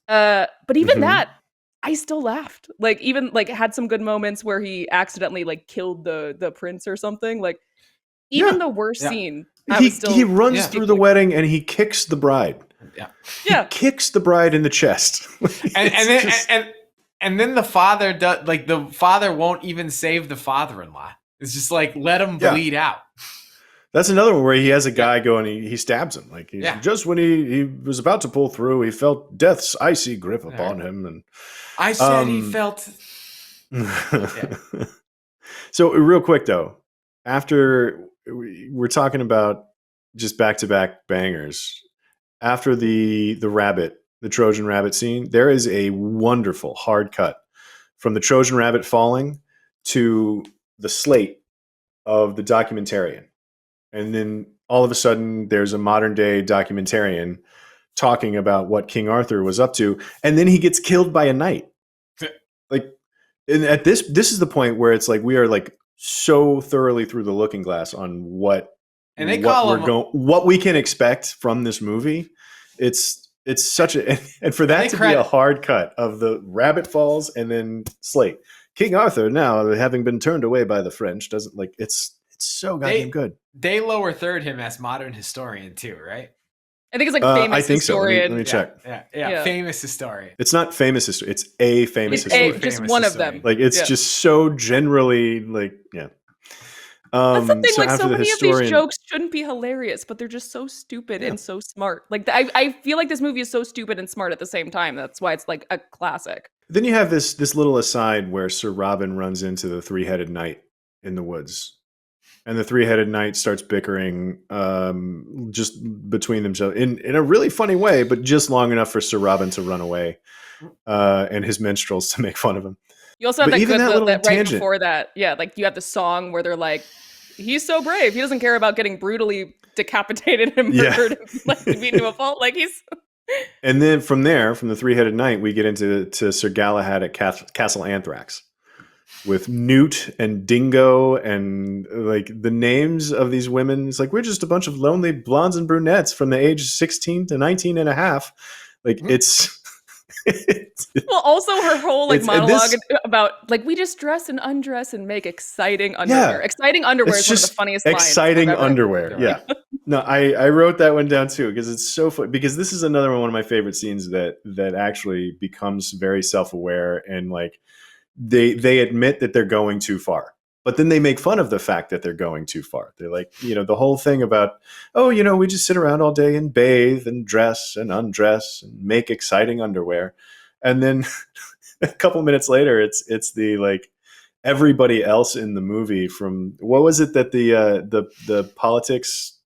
But even that, I still laughed. Like even like had some good moments where he accidentally like killed the prince or something. Like even the worst scene, he runs through the wedding and he kicks the bride. He kicks the bride in the chest. And then the father does, like the father won't even save the father-in-law. It's just like let him bleed out. That's another one where he has a guy go and he stabs him. Like just when he was about to pull through, he felt death's icy grip upon him. And I said he felt. So real quick though, after we're talking about just back-to-back bangers, after the Trojan rabbit scene, there is a wonderful hard cut from the Trojan rabbit falling to the slate of the documentarian. And then all of a sudden there's a modern day documentarian talking about what King Arthur was up to. And then he gets killed by a knight. Like, and at this is the point where it's like, we are like so thoroughly through the looking glass on what we can expect from this movie. It's such a, and for that to be a hard cut of the rabbit falls and then slate. King Arthur, now having been turned away by the French, doesn't like it's so goddamn good. They lower third him as modern historian too, right? I think it's like famous I think historian. So. Let me check. Yeah, famous historian. It's not famous history. It's a famous historian. Just one of them. Like it's just so generally like That's the thing. Like so many of these jokes shouldn't be hilarious, but they're just so stupid and so smart. Like I feel like this movie is so stupid and smart at the same time. That's why it's like a classic. Then you have this little aside where Sir Robin runs into the three-headed knight in the woods. And the three-headed knight starts bickering just between themselves in a really funny way, but just long enough for Sir Robin to run away and his minstrels to make fun of him. You also have that good little that right before that. Yeah, like you have the song where they're like, he's so brave. He doesn't care about getting brutally decapitated and murdered and like beaten to a fault. Like he's... And then from there, from the three-headed knight, we get into Sir Galahad at Castle Anthrax. With Newt and Dingo and like the names of these women. It's like, we're just a bunch of lonely blondes and brunettes from the age 16 to 19 and a half. Like it's well, also her whole like monologue about like, we just dress and undress and make exciting underwear. Yeah. Exciting underwear is one of the funniest lines. Exciting underwear. Yeah. No, I wrote that one down too, because it's so fun, because this is another one of my favorite scenes that actually becomes very self-aware and like, they admit that they're going too far, but then they make fun of the fact that they're going too far. They're like, the whole thing about, we just sit around all day and bathe and dress and undress and make exciting underwear. And then a couple minutes later, it's the like everybody else in the movie from, what was it that the politics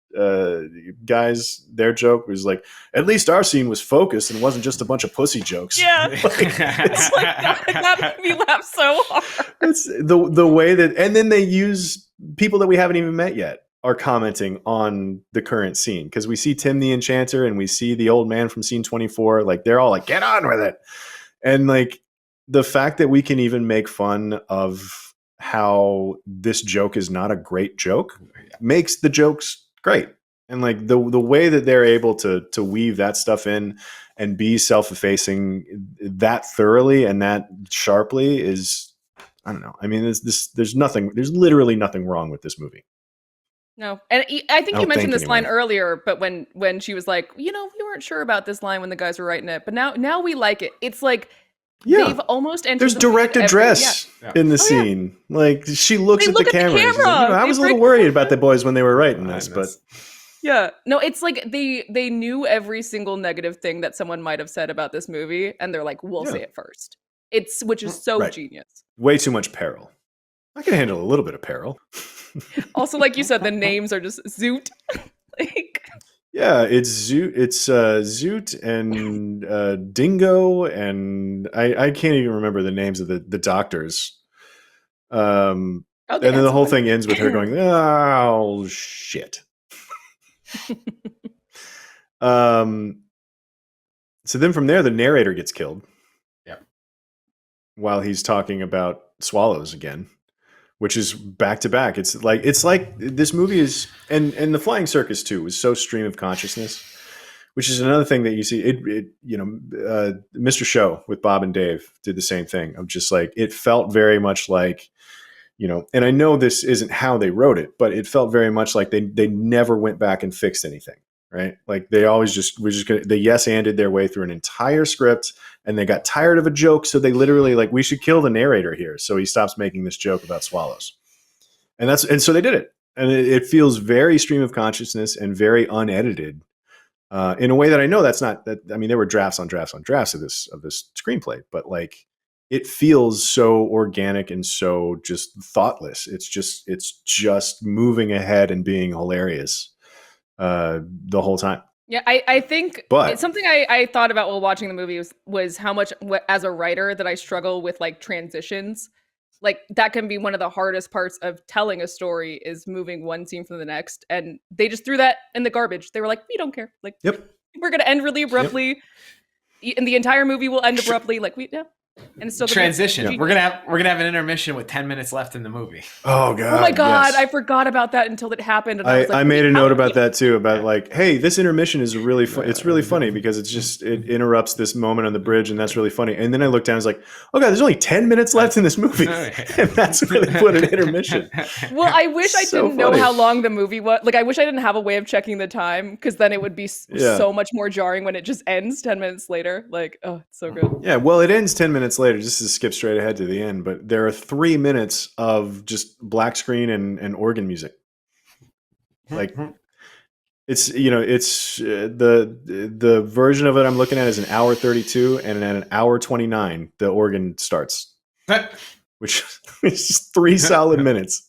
guys, their joke was like, at least our scene was focused and wasn't just a bunch of pussy jokes. Yeah. It's like, that made me laugh so hard. It's the way that, and then they use people that we haven't even met yet are commenting on the current scene, because we see Tim the Enchanter and we see the old man from scene 24, like they're all like, get on with it. And like the fact that we can even make fun of how this joke is not a great joke makes the jokes great. And like the way that they're able to weave that stuff in and be self-effacing that thoroughly and that sharply is, I don't know. I mean, there's literally nothing wrong with this movie. No. And I think you mentioned this line earlier, but when she was like, we weren't sure about this line when the guys were writing it, but now we like it. It's like, they've almost entered. There's direct address in the scene. Yeah. Like she looks at the camera. Like, I was a little worried about the boys when they were writing this, but yeah, no, it's like they knew every single negative thing that someone might have said about this movie, and they're like, we'll say it first. Which is so genius. Way too much peril. I can handle a little bit of peril. Also, like you said, the names are just Zoot. Like. Yeah, it's Zoot and Dingo, and I can't even remember the names of the doctors. And then the whole thing ends with her going, "Oh shit." So then from there, the narrator gets killed. Yeah. While he's talking about swallows again, which is back to back. It's like this movie is, and the Flying Circus too was so stream of consciousness, which is another thing that you see. Mr. Show with Bob and Dave did the same thing of just like, it felt very much like, and I know this isn't how they wrote it, but it felt very much like they never went back and fixed anything, right? Like they always they yes-anded their way through an entire script, and they got tired of a joke. So they literally like, we should kill the narrator here, so he stops making this joke about swallows. And so they did it. And it feels very stream of consciousness and very unedited in a way that I know that's not that. I mean, there were drafts on drafts on drafts of this screenplay, but like, it feels so organic and so just thoughtless. It's just moving ahead and being hilarious the whole time. Yeah, I think But it's something I thought about while watching the movie was how much as a writer that I struggle with like transitions. Like that can be one of the hardest parts of telling a story, is moving one scene from the next. And they just threw that in the garbage. They were like, we don't care. Like, yep, we're going to end really abruptly. And the entire movie will end abruptly. Like and it's still transition. Yeah. We're gonna have an intermission with 10 minutes left in the movie. Oh god! Oh my god! Yes. I forgot about that until it happened. And I was like, I made a note about that too. About like, hey, this intermission is really it's really funny because it interrupts this moment on the bridge, and that's really funny. And then I looked down, and I was like, oh god, there's only 10 minutes left in this movie, and that's where they put an intermission. Well, I wish I didn't know how long the movie was. Like, I wish I didn't have a way of checking the time, because then it would be so much more jarring when it just ends 10 minutes later. Like, oh, it's so good. Yeah, well, it ends 10 minutes later, just to skip straight ahead to the end, but there are 3 minutes of just black screen and organ music. Like, it's the version of it I'm looking at is an hour 32, and at an hour 29 the organ starts, which is just 3 solid minutes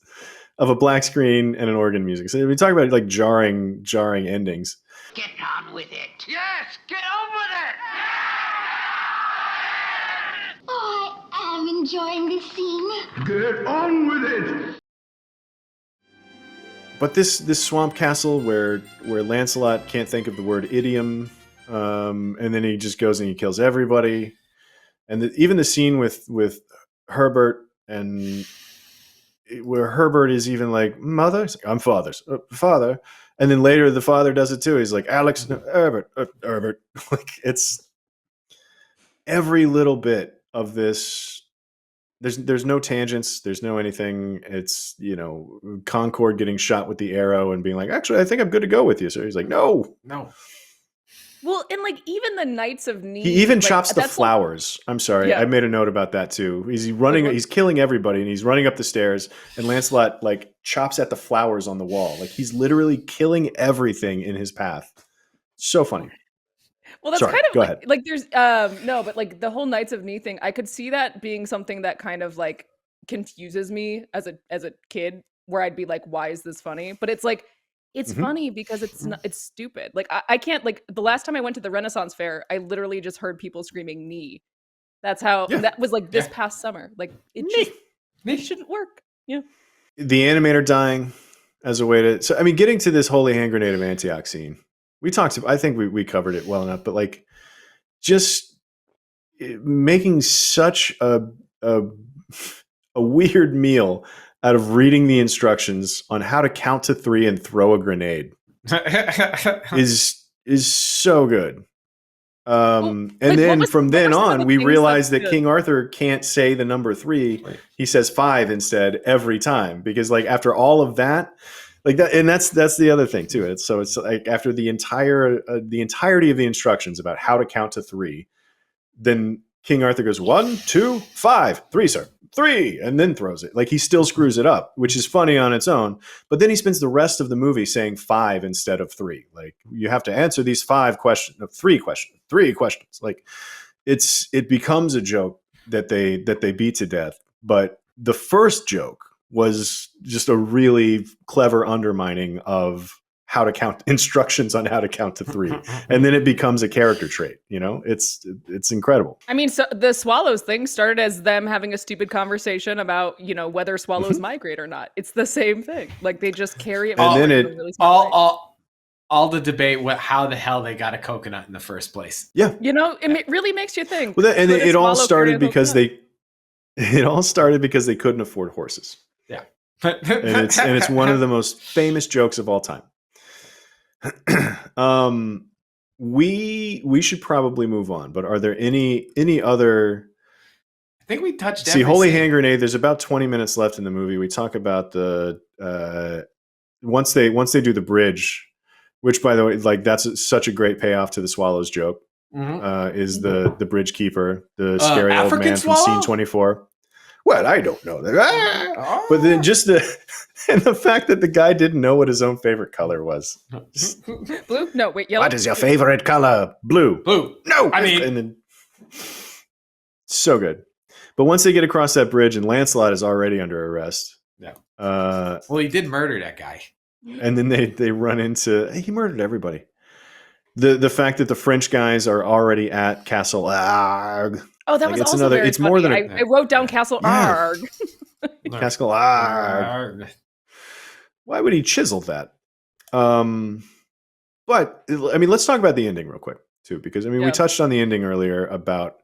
of a black screen and an organ music. So we talk about like jarring endings. Get on with it. Yes, get on with it! Oh, I am enjoying this scene. Get on with it! But this swamp castle where Lancelot can't think of the word idiom, and then he just goes and he kills everybody, and even the scene with Herbert, and where Herbert is even like, mother, like, I'm father, and then later the father does it too. He's like, Alex, no, Herbert. Like, it's every little bit of this. There's no tangents. There's no anything. It's, Concord getting shot with the arrow and being like, actually, I think I'm good to go with you. So he's like, no. Well, and like even the Knights of Need, He even like, chops the flowers. I'm sorry, I made a note about that too. He's killing everybody, and he's running up the stairs, and Lancelot like chops at the flowers on the wall. Like, he's literally killing everything in his path. So funny. Well, that's kind of like there's no, but like the whole Knights of Knee thing, I could see that being something that kind of like confuses me as a kid, where I'd be like, why is this funny? But it's like, it's funny because it's stupid. Like, I can't, like, the last time I went to the Renaissance Fair, I literally just heard people screaming knee. That's how that was like this past summer. Like, it shouldn't work. Yeah. The animator dying as a way to, so I mean, getting to this holy hand grenade of Antioch scene. I think we covered it well enough, but like, just making such a weird meal out of reading the instructions on how to count to 3 and throw a grenade is so good. And then from then on, we realized that King Arthur can't say the number 3. He says 5 instead every time, because like after all of that, like that, and that's the other thing too. It's like after the entirety of the instructions about how to count to 3, then King Arthur goes 1, 2, 5, 3, sir, 3, and then throws it. Like, he still screws it up, which is funny on its own. But then he spends the rest of the movie saying 5 instead of 3. Like, you have to answer these 3 questions. Like, it becomes a joke that they beat to death. But the first joke was just a really clever undermining of how to count, instructions on how to count to 3. And then it becomes a character trait, it's incredible. I mean, so the swallows thing started as them having a stupid conversation about, whether swallows migrate or not. It's the same thing. Like, they just carry it. And then all the debate, how the hell they got a coconut in the first place. Yeah. It really makes you think. Well, it all started because It all started because they couldn't afford horses. Yeah. and it's one of the most famous jokes of all time. We should probably move on, but are there any other? I think we touched. See, Holy Hand Grenade. There's about 20 minutes left in the movie. We talk about the once they do the bridge, which, by the way, like that's such a great payoff to the Swallows joke. Is the bridge keeper, the scary old African man swallow? from Scene 24? Well, I don't know that. But then just the fact that the guy didn't know what his own favorite color was. Blue? No, wait, yellow. What is your favorite color? Blue. Blue. No. I mean, and then, so good. But once they get across that bridge and Lancelot is already under arrest. Yeah. Well, he did murder that guy. And then they run into, he murdered everybody. The fact that the French guys are already at Castle Arg. Oh, that was also very it's funny. more than I wrote down Castle Arg. Castle Arg. Why would he chisel that? But I mean, let's talk about the ending real quick too, because I mean, we touched on the ending earlier about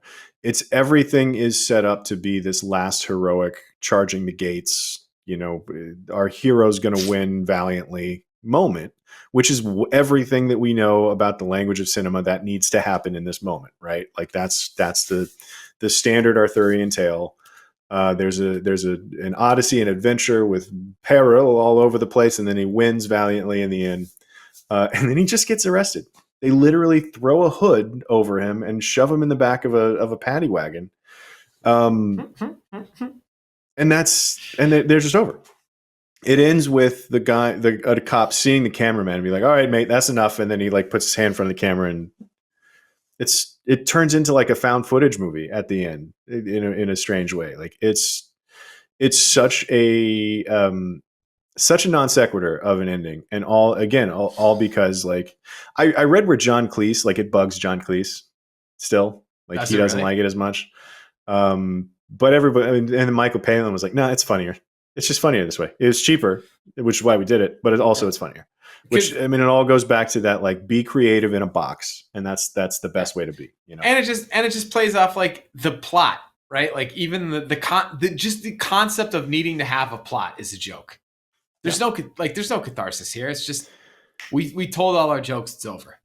everything is set up to be this last heroic charging the gates. You know, our hero's going to win valiantly moment, which is everything that we know about the language of cinema that needs to happen in this moment, right? Like that's the standard Arthurian tale. There's an odyssey, an adventure with peril all over the place, and then he wins valiantly in the end, and then he just gets arrested. They literally throw a hood over him and shove him in the back of a paddy wagon, and they're just over. It ends with a cop seeing the cameraman and be like, "All right, mate, that's enough." And then he like puts his hand in front of the camera, and it turns into like a found footage movie at the end in a strange way. Like it's such a non sequitur of an ending, and all because like I read where John Cleese, like it bugs John Cleese still, like he doesn't like it as much. But everybody, I mean, and then Michael Palin was like, "No, it's funnier. It's just funnier this way. It was cheaper, which is why we did it. But it's funnier." Which, I mean, it all goes back to that, like, be creative in a box, and that's the best way to be, you know. And it just plays off like the plot, right? Like even the concept of needing to have a plot is a joke. There's no catharsis here. It's just we told all our jokes. It's over.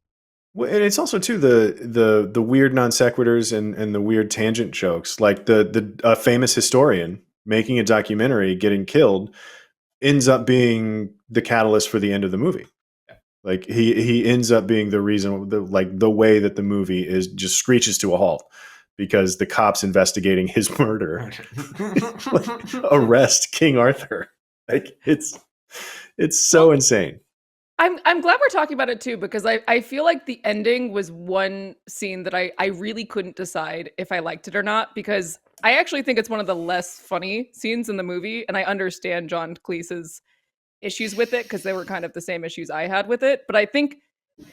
Well, and it's also too the weird non sequiturs and the weird tangent jokes, like the famous historian making a documentary getting killed ends up being the catalyst for the end of the movie. Yeah. Like he ends up being the reason, the way that the movie is just screeches to a halt because the cops investigating his murder arrest King Arthur. Like it's so insane. I'm glad we're talking about it too, because I feel like the ending was one scene that I really couldn't decide if I liked it or not, because I actually think it's one of the less funny scenes in the movie, and I understand John Cleese's issues with it because they were kind of the same issues I had with it. But I think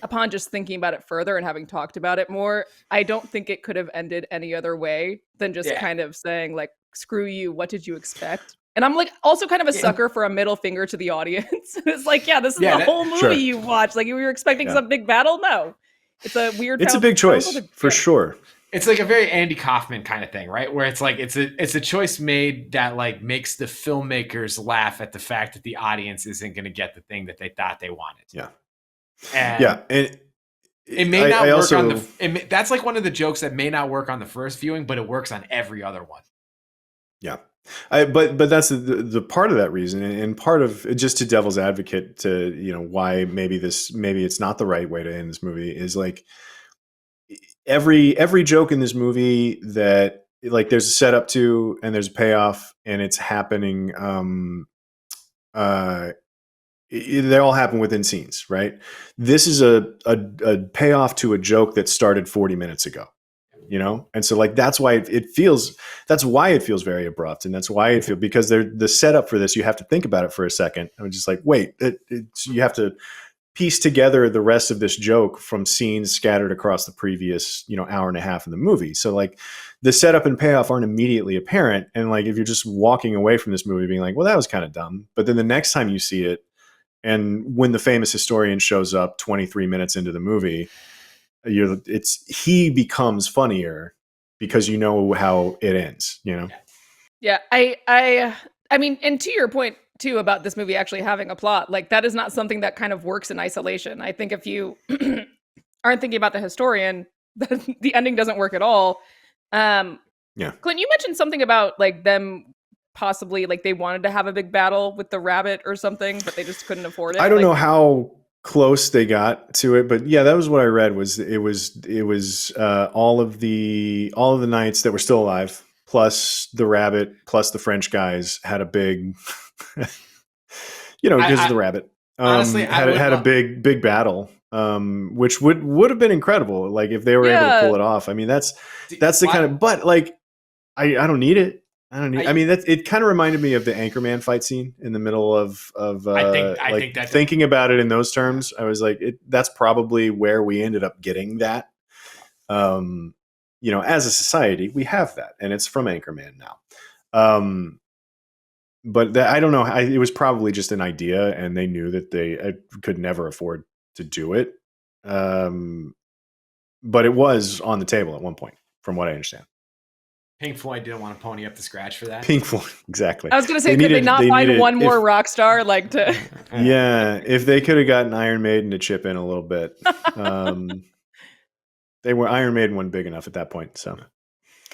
upon just thinking about it further and having talked about it more, I don't think it could have ended any other way than just kind of saying like, screw you, what did you expect? And I'm like also kind of a sucker for a middle finger to the audience. It's like, this is the whole movie you watched. Like you were expecting some big battle? No. It's a weird. It's a big choice for sure. It's like a very Andy Kaufman kind of thing, right? Where it's like it's a choice made that like makes the filmmakers laugh at the fact that the audience isn't going to get the thing that they thought they wanted. Yeah. And it may not work on the. That's like one of the jokes that may not work on the first viewing, but it works on every other one. Yeah. But that's the part of that reason, and part of just to devil's advocate to, you know, why maybe it's not the right way to end this movie is like every joke in this movie that like there's a setup to and there's a payoff and it's happening. They all happen within scenes, right? This is a payoff to a joke that started 40 minutes ago. You know, and so like that's why it feels very abrupt, and that's why because the setup for this, you have to think about it for a second. I'm just like, wait, you have to piece together the rest of this joke from scenes scattered across the previous, you know, hour and a half of the movie. So like the setup and payoff aren't immediately apparent, and like if you're just walking away from this movie being like, well, that was kind of dumb, but then the next time you see it, and when the famous historian shows up 23 minutes into the movie, he becomes funnier because you know how it ends, you know? Yeah, I mean, and to your point too about this movie actually having a plot, like that is not something that kind of works in isolation. I think if you aren't thinking about the historian, the ending doesn't work at all. Yeah. Clint, you mentioned something about like them possibly like they wanted to have a big battle with the rabbit or something, but they just couldn't afford it. I don't like, know how close they got to it, but yeah, that was what I read. Was all of the knights that were still alive, plus the rabbit, plus the French guys had a big, because of the rabbit. Honestly, had a big battle, which would have been incredible. Like if they were able to pull it off. I mean, that's the kind of. But like, I don't need it. I don't need. I mean, it kind of reminded me of the Anchorman fight scene in the middle of. I think that thinking about it in those terms, I was like, that's probably where we ended up getting that. As a society, we have that, and it's from Anchorman now. But I don't know. It was probably just an idea, and they knew that they could never afford to do it. But it was on the table at one point, from what I understand. Pink Floyd didn't want to pony up the scratch for that. Pink Floyd, exactly. I was going to say, could they not find one more rock star like to? Yeah, if they could have gotten Iron Maiden to chip in a little bit, Iron Maiden wasn't big enough at that point. So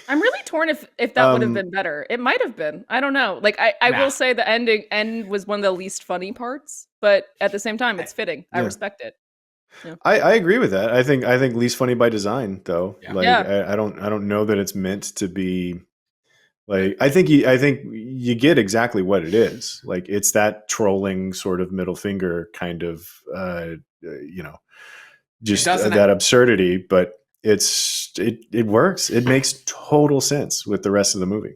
I'm really torn if that would have been better. It might have been. I don't know. Like I will say the end was one of the least funny parts, but at the same time, it's fitting. I respect it. Yeah. I agree with that. I think least funny by design, though. Yeah. Like I don't know that it's meant to be. Like I think you get exactly what it is. Like it's that trolling sort of middle finger kind of just that absurdity, but it works. It makes total sense with the rest of the movie.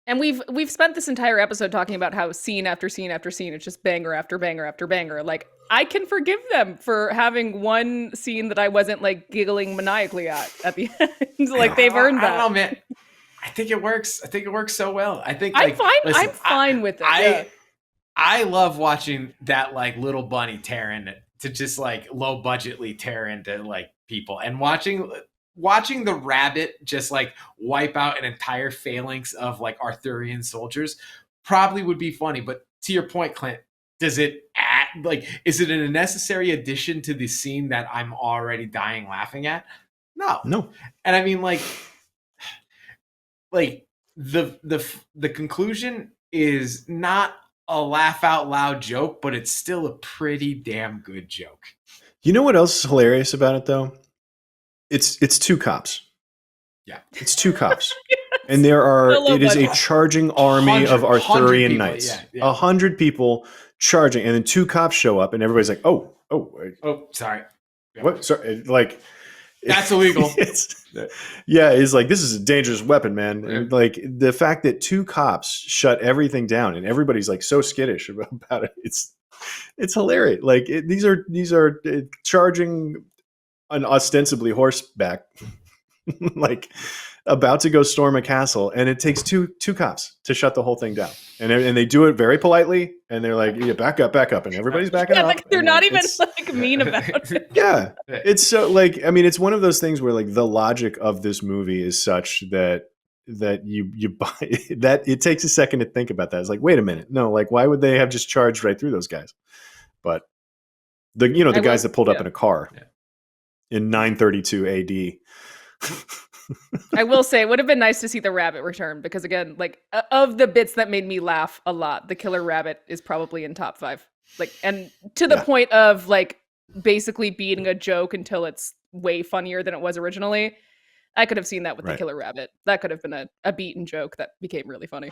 And we've spent this entire episode talking about how scene after scene after scene, it's just banger after banger after banger. Like I can forgive them for having one scene that I wasn't like giggling maniacally at the end. Like they've earned that. I don't know, man. I think it works. I think it works so well. I think I'm fine. Listen, I'm fine with it. I love watching that like little bunny tear into to just like low budgetly tear into like people, and watching the rabbit just like wipe out an entire phalanx of like Arthurian soldiers probably would be funny. But to your point, Clint, does it add like, is it a necessary addition to the scene that I'm already dying laughing at? No. And I mean like the conclusion is not a laugh out loud joke, but it's still a pretty damn good joke. You know what else is hilarious about it though? It's two cops. Yeah. It's two cops. And it is a charging army of Arthurian knights. 100 people charging, and then two cops show up and everybody's like, oh, sorry. Yeah. What? Sorry. Like that's illegal. It's like, this is a dangerous weapon, man. Yeah. And like the fact that two cops shut everything down and everybody's like so skittish about it. It's hilarious. Like these are charging an ostensibly horseback, like about to go storm a castle, and it takes two cops to shut the whole thing down, and they do it very politely, and they're like, yeah, back up, and everybody's backing up. Like they're not even like mean about it. Yeah, it's so like, I mean, it's one of those things where like the logic of this movie is such that you buy that it takes a second to think about that. It's like, wait a minute, no, like why would they have just charged right through those guys? But the guys that pulled up in a car. Yeah. In 932 AD. I will say it would have been nice to see the rabbit return, because again, like of the bits that made me laugh a lot, the killer rabbit is probably in top 5. Like, and to the point of like basically being a joke until it's way funnier than it was originally. I could have seen that with the killer rabbit. That could have been a beaten joke that became really funny.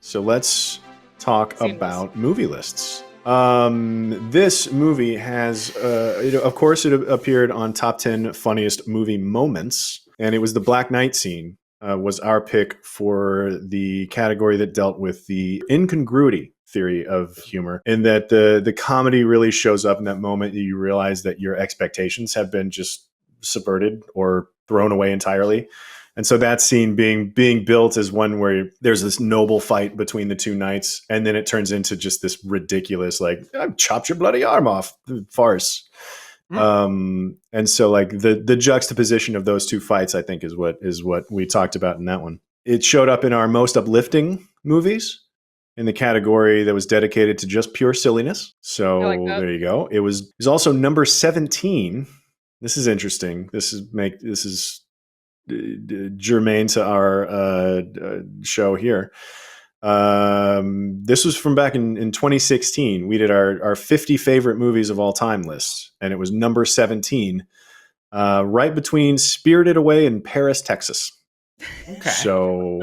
So let's talk about movie lists. This movie has, of course, it appeared on top 10 funniest movie moments, and it was the Black Knight scene was our pick for the category that dealt with the incongruity theory of humor, in that the comedy really shows up in that moment. You realize that your expectations have been just subverted or thrown away entirely. And so that scene being built as one where there's this noble fight between the two knights, and then it turns into just this ridiculous, like, I've chopped your bloody arm off farce. And so like the juxtaposition of those two fights, I think, is what we talked about in that one. It showed up in our most uplifting movies in the category that was dedicated to just pure silliness. So there you go. It was also number 17. This is interesting. This is germane to our show here. This was from back in 2016. We did our 50 favorite movies of all time list, and it was number 17, right between Spirited Away and Paris, Texas. Okay. So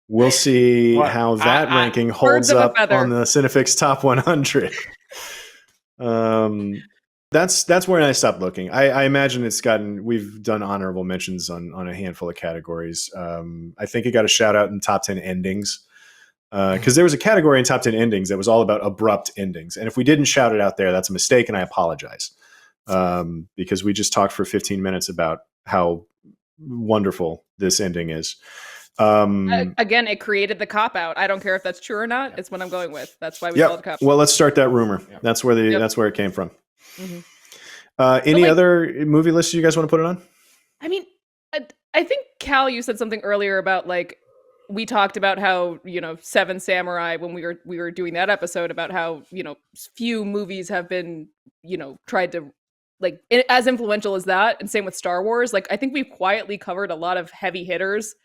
we'll see how that ranking holds up on the CineFix Top 100. That's where I stopped looking. I imagine we've done honorable mentions on a handful of categories. I think it got a shout out in top 10 endings. Because there was a category in top 10 endings that was all about abrupt endings. And if we didn't shout it out there, that's a mistake, and I apologize. Because we just talked for 15 minutes about how wonderful this ending is. Again, it created the cop-out. I don't care if that's true or not. It's what I'm going with. That's why we call it cop-out. Well, let's start that rumor. Yep. That's where it came from. Mm-hmm. Any other movie lists you guys want to put it on? I mean, I think, Cal, you said something earlier about, like, we talked about how, Seven Samurai, when we were doing that episode, about how, few movies have been, tried to, like, as influential as that. And same with Star Wars. Like, I think we've quietly covered a lot of heavy hitters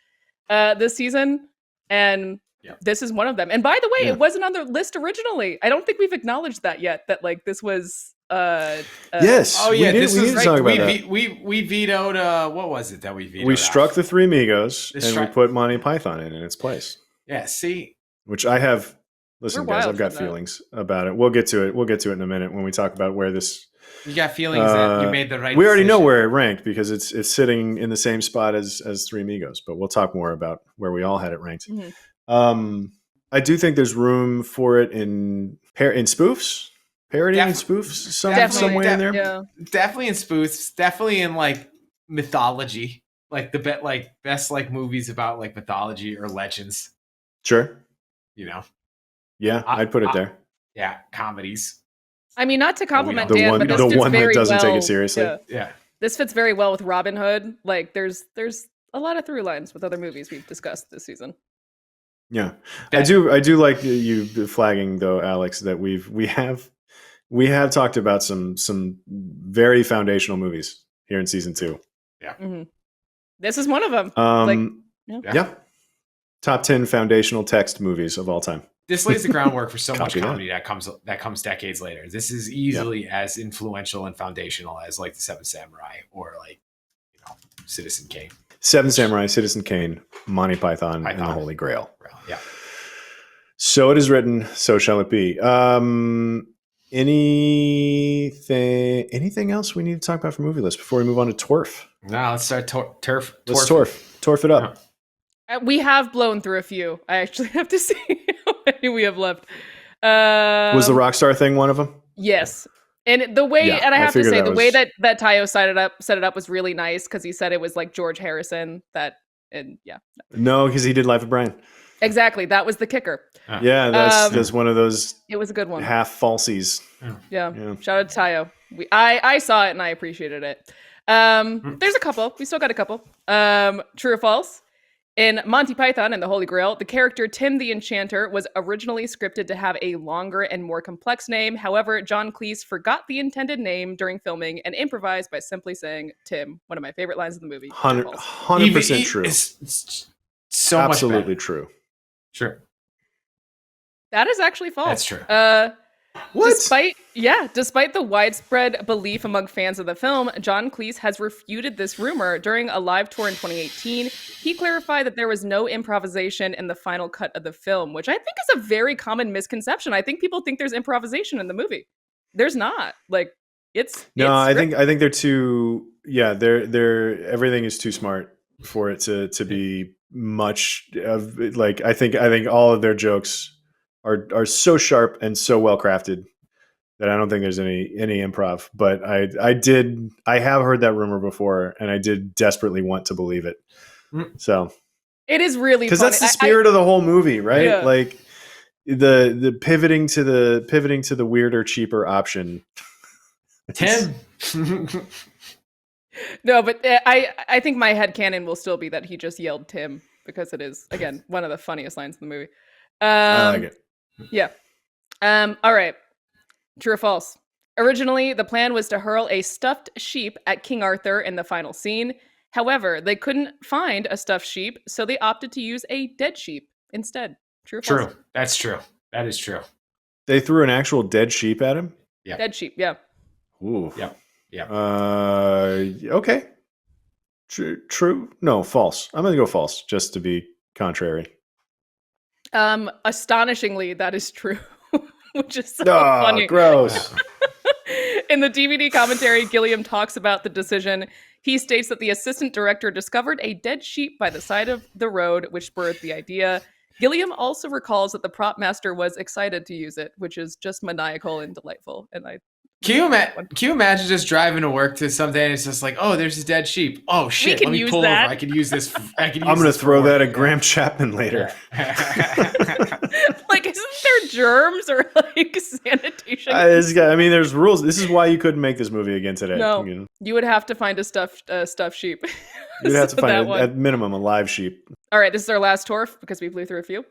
this season. And this is one of them. And by the way, it wasn't on the list originally. I don't think we've acknowledged that yet, that, like, this was... yes. Oh yeah, this was right. We vetoed. What was it that we vetoed? We struck the Three Amigos and we put Monty Python in its place. Yeah. See, which I have. Listen, guys, I've got feelings about it. We'll get to it. We'll get to it in a minute when we talk about where this. You got feelings that you made the right. We already know where it ranked because it's sitting in the same spot as Three Amigos. But we'll talk more about where we all had it ranked. Mm-hmm. I do think there's room for it in spoofs. Parody and spoofs somewhere in there. Yeah. Definitely in spoofs. Definitely in like mythology, like the best like movies about like mythology or legends. Sure. Yeah, I'd put it there. Yeah, comedies. I mean, not to compliment the Dan, one, but this the fits one that very doesn't well. take it seriously. Yeah. This fits very well with Robin Hood. Like, there's a lot of through lines with other movies we've discussed this season. Yeah, I do like you flagging though, Alex, that we have talked about some very foundational movies here in season 2. Yeah. Mm-hmm. This is one of them. Top 10 foundational text movies of all time. This lays the groundwork for so much comedy that comes decades later. This is easily as influential and foundational as like the Seven Samurai or like Citizen Kane. Seven Samurai, Citizen Kane, Monty Python, and the Holy Grail. Yeah. So it is written, so shall it be. Anything else we need to talk about for movie list before we move on to Torf? No, let's start Torf. Let's Torf it up. We have blown through a few. I actually have to see how many we have left. Was the Rockstar thing one of them? Yes. And the way, and I have to say, the way that Tayo set it up was really nice because he said it was like George Harrison. No, because he did Life of Brian. Exactly, that was the kicker. Yeah, that's one of those. It was a good one. Half falsies. Yeah. Shout out to Tayo. I saw it and I appreciated it. There's a couple. We still got a couple. True or false? In Monty Python and the Holy Grail, the character Tim the Enchanter was originally scripted to have a longer and more complex name. However, John Cleese forgot the intended name during filming and improvised by simply saying Tim, one of my favorite lines of the movie. 100% true. It's so absolutely much true. Sure. That is actually false. That's true. What? Despite the widespread belief among fans of the film, John Cleese has refuted this rumor. During a live tour in 2018, he clarified that there was no improvisation in the final cut of the film, which I think is a very common misconception. I think people think there's improvisation in the movie. There's not. Like, I think they're too. Yeah, they're everything is too smart for it to be much of like. I think all of their jokes are so sharp and so well crafted that I don't think there's any improv. But I have heard that rumor before, and I did desperately want to believe it. So it is really because funny. that's the spirit of the whole movie, right? Yeah. Like the pivoting to the weirder, cheaper option. Tim. No, but I think my headcanon will still be that he just yelled Tim because it is, again, one of the funniest lines in the movie. I like it. Yeah. All right. True or false? Originally, the plan was to hurl a stuffed sheep at King Arthur in the final scene. However, they couldn't find a stuffed sheep, so they opted to use a dead sheep instead. True or false? True. That's true. That is true. They threw an actual dead sheep at him? Yeah. Dead sheep, yeah. Ooh. Yep. Yep. Okay. True. No, false. I'm going to go false just to be contrary. Astonishingly, that is true, which is so funny. Gross. In the DVD commentary, Gilliam talks about the decision. He states that the assistant director discovered a dead sheep by the side of the road, which spurred the idea. Gilliam also recalls that the prop master was excited to use it, which is just maniacal and delightful. And Can you imagine just driving to work to someday and it's just like, oh, there's a dead sheep. Oh shit, can let me use pull that. over. I can use this. I'm going to throw that at Graham Chapman later. like, isn't there germs or like sanitation? There's rules. This is why you couldn't make this movie again today. No, You know? you would have to find a stuffed sheep. You'd have to So find, that at minimum, a live sheep. All right, this is our last torf because we blew through a few.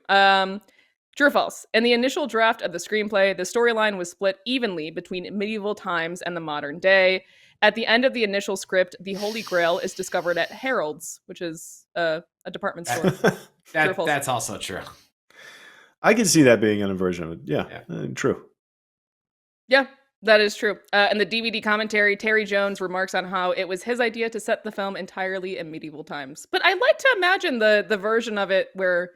True or false? In the initial draft of the screenplay, the storyline was split evenly between medieval times and the modern day. At the end of the initial script, the Holy Grail is discovered at Harold's, which is a department store. True or false? That's also true. I can see that being in a version of it. Yeah. True. Yeah, that is true. In the DVD commentary, Terry Jones remarks on how it was his idea to set the film entirely in medieval times. But I like to imagine the version of it where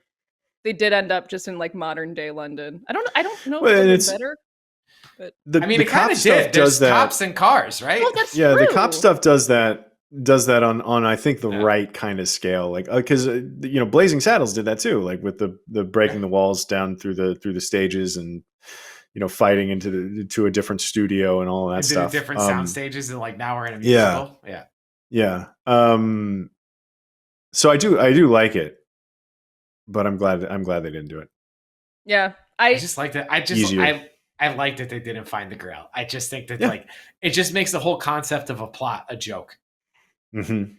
they did end up just in like modern day London. I don't know if it was better. But it kind of did. There's cops and cars, right? Oh, that's yeah, true. the cop stuff does that on I think the right kind of scale, like because Blazing Saddles did that too, like with the breaking the walls down through the stages and fighting into a different studio and all that stuff. Different sound stages, and like now we're in a musical. Yeah. So I do like it, but I'm glad they didn't do it. Yeah, I just liked it. I liked that they didn't find the Grail. I just think that like it just makes the whole concept of a plot a joke. Mm-hmm.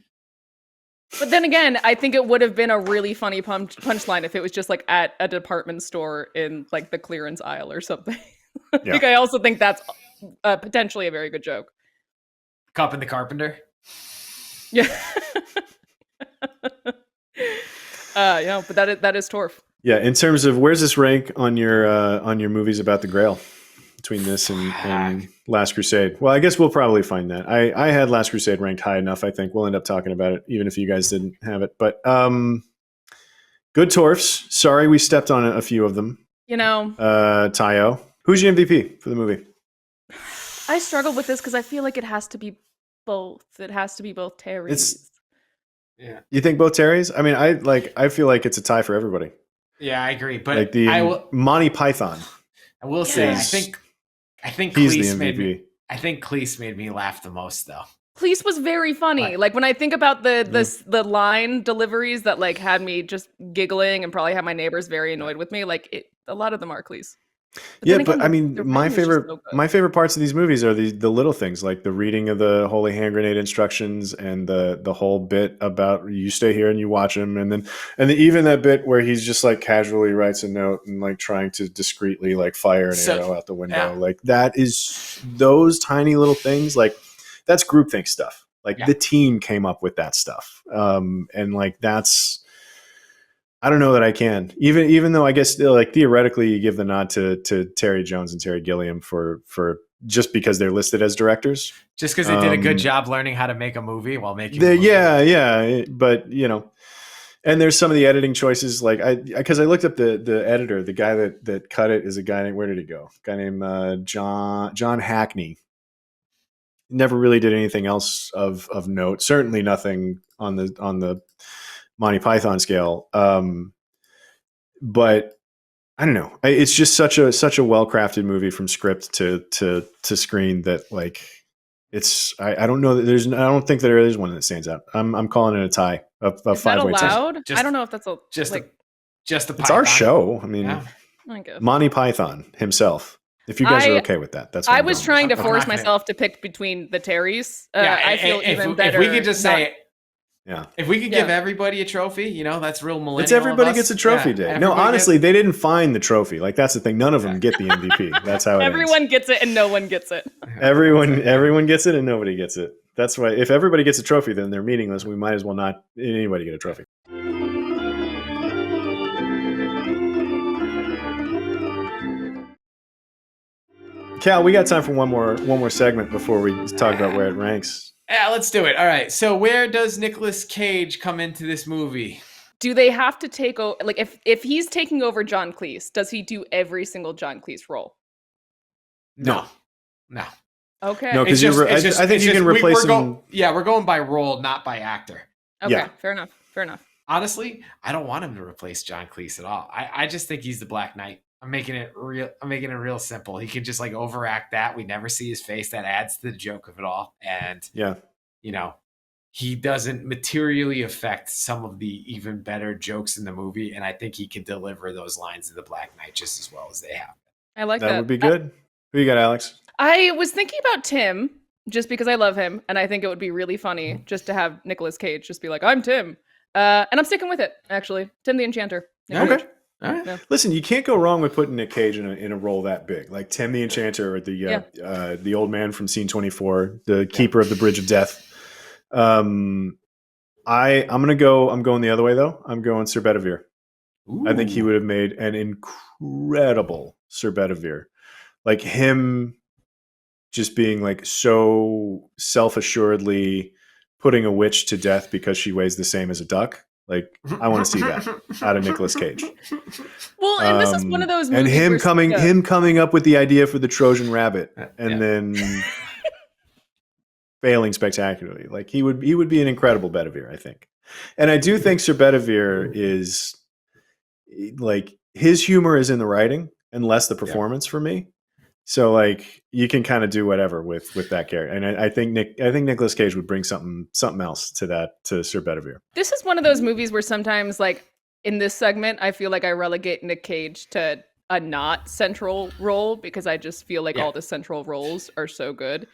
But then again, I think it would have been a really funny punchline if it was just like at a department store in like the clearance aisle or something. Like, I also think that's potentially a very good joke. Cup and the Carpenter. Yeah. But that is torf. Yeah, in terms of where's this rank on your movies about the Grail between this and Last Crusade? Well, I guess we'll probably find that. I had Last Crusade ranked high enough. I think we'll end up talking about it, even if you guys didn't have it. But good torfs. Sorry we stepped on a few of them. Tayo, who's your MVP for the movie? I struggled with this because I feel like it has to be both. It has to be both Terry's. Yeah. You think both Terry's? I mean, I feel like it's a tie for everybody. Yeah, I agree. But like the Monty Python. I will say, I think he's Cleese the MVP. I think Cleese made me laugh the most, though. Cleese was very funny. Like when I think about the line deliveries that like had me just giggling and probably had my neighbors very annoyed with me. Like a lot of them are Cleese. But I mean, my favorite parts of these movies are the little things, like the reading of the holy hand grenade instructions and the whole bit about you stay here and you watch him, and even that bit where he's just like casually writes a note and like trying to discreetly like fire an arrow out the window. Yeah. Like that is those tiny little things. Like that's groupthink stuff. Like the team came up with that stuff, and like that's. I don't know that I can, even though I guess like theoretically you give the nod to Terry Jones and Terry Gilliam for just because they're listed as directors. Just because they did a good job learning how to make a movie while making a movie. Yeah. But, and there's some of the editing choices. Like because I looked up the editor, the guy that cut it is a guy named, where did he go? A guy named John Hackney. Never really did anything else of note. Certainly nothing on the Monty Python scale. But I don't know. It's just such a well-crafted movie from script to screen that like I don't know that I don't think there is one that stands out. I'm calling it a tie. A Is that 5-way tie. allowed? I don't know if that's just like. Just the It's our Python. show. I mean, Yeah. I guess. Monty Python himself. If you guys are okay with that, that's what I I'm was going trying to with. force not gonna- myself to pick between the Terrys. Yeah, I feel even better. If we could just say, Yeah. if we could give everybody a trophy, that's real millennial. It's everybody of us. gets a trophy Yeah, day. No, everybody honestly, they didn't find the trophy. Like that's the thing. None of them get the MVP. That's how it Everyone ends. gets it and no one gets it. Everyone gets it and nobody gets it. That's why if everybody gets a trophy, then they're meaningless. We might as well not anybody get a trophy. Cal, we got time for one more segment before we talk about where it ranks. Yeah, let's do it. All right. So where does Nicolas Cage come into this movie? Do they have to take over? Like, if he's taking over John Cleese, does he do every single John Cleese role? No. Okay. No, because I think you can replace him. We're going by role, not by actor. Okay. yeah. Fair enough. Honestly, I don't want him to replace John Cleese at all. I just think he's the Black Knight. I'm making it real simple. He can just like overact that. We never see his face. That adds to the joke of it all. And he doesn't materially affect some of the even better jokes in the movie. And I think he can deliver those lines of the Black Knight just as well as they have. I like that. That would be good. Who you got, Alex? I was thinking about Tim just because I love him, and I think it would be really funny just to have Nicolas Cage just be like, "I'm Tim," and I'm sticking with it. Actually, Tim the Enchanter. Okay. All right. Yeah. Listen, you can't go wrong with putting Nick Cage in a role that big, like Tim the Enchanter or the old man from Scene 24, the keeper of the Bridge of Death. I'm going the other way though. I'm going Sir Bedivere. I think he would have made an incredible Sir Bedivere, like him just being like so self-assuredly putting a witch to death because she weighs the same as a duck. Like I want to see that out of Nicolas Cage. Well, and this is one of those movies and him coming up with the idea for the Trojan rabbit and then failing spectacularly. Like he would be an incredible Bedivere, I think. And I do think Sir Bedivere is like his humor is in the writing and less the performance for me. So like you can kind of do whatever with that character, and I think Nicolas Cage would bring something else to Sir Bedivere. This is one of those movies where sometimes, like in this segment, I feel like I relegate Nick Cage to a not central role because I just feel like all the central roles are so good,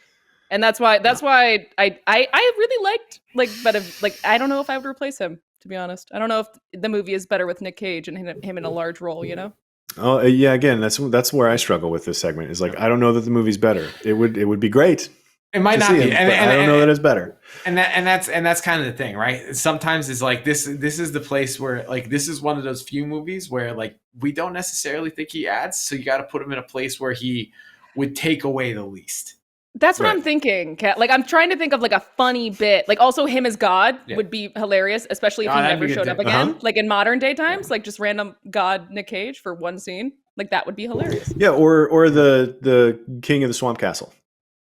and that's why I really liked but I don't know if I would replace him, to be honest. I don't know if the movie is better with Nick Cage and him in a large role, you know. Oh yeah, again, that's where I struggle with this segment. Is like I don't know that the movie's better. It would be great. It might not be, and I don't know that it's better. And that's kind of the thing, right? Sometimes it's like this is the place where like this is one of those few movies where like we don't necessarily think he adds, so you got to put him in a place where he would take away the least. That's what I'm thinking, Kat. Like, I'm trying to think of like a funny bit. Like, also him as God would be hilarious, especially if he never showed up again. Like in modern day times, like just random God Nick Cage for one scene. Like that would be hilarious. Yeah, or the King of the Swamp Castle.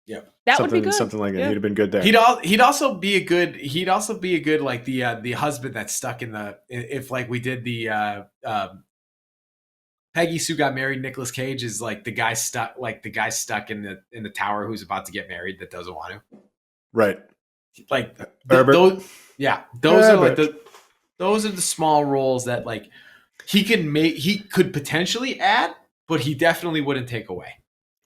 Yeah, that would be good. Something like that. He'd have been good there. He'd also be a good like the husband that's stuck in the if like we did the Peggy Sue Got Married. Nicolas Cage is like the guy stuck in the tower who's about to get married that doesn't want to. Right. Like Herbert. those are the small roles that like he could potentially add, but he definitely wouldn't take away.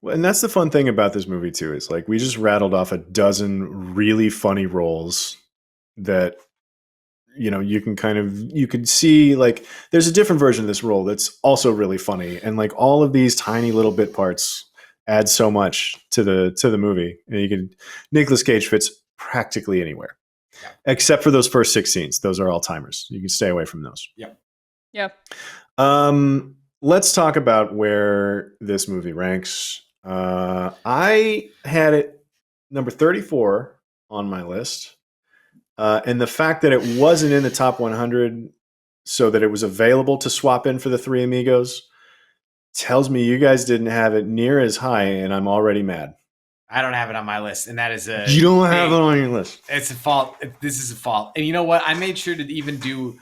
Well, and that's the fun thing about this movie too, is like we just rattled off a dozen really funny roles that you could see like there's a different version of this role that's also really funny, and like all of these tiny little bit parts add so much to the movie. And Nicolas Cage fits practically anywhere, except for those first 6 scenes. Those are all timers. You can stay away from those. Yeah. Let's talk about where this movie ranks. I had it number 34 on my list. And the fact that it wasn't in the top 100 so that it was available to swap in for the Three Amigos tells me you guys didn't have it near as high, and I'm already mad. I don't have it on my list, and that is you don't have it on your list. It's a fault. This is a fault. And you know what? I made sure to even do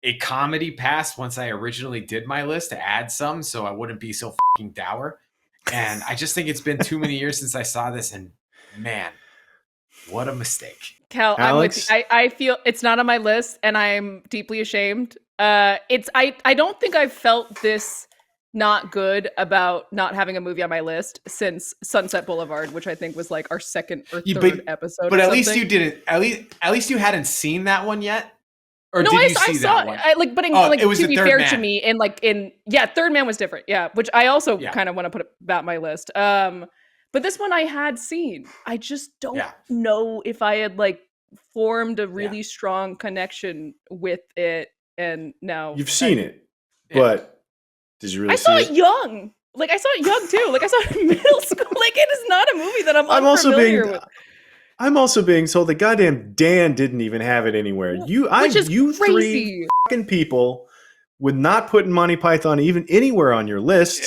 a comedy pass once I originally did my list to add some so I wouldn't be so fucking dour. And I just think it's been too many years since I saw this, and man, What a mistake. Cal, Alex? I'm with you. I feel it's not on my list, and I'm deeply ashamed. I don't think I've felt this not good about not having a movie on my list since Sunset Boulevard, which I think was like our second or third episode. But or at least something. you didn't. At least you hadn't seen that one yet. Or No, did I you see saw that one? it was the to be Third fair Man. to me, Third Man was different, which I also kind of want to put about my list. But this one I had seen. I just don't know if I had like formed a really strong connection with it, and now You've seen it, but did you really? I saw it young. Like I saw it young too. Like I saw it in middle school. Like it is not a movie that I'm unfamiliar with. I'm also being told that goddamn Dan didn't even have it anywhere. You three fucking people with not putting Monty Python even anywhere on your list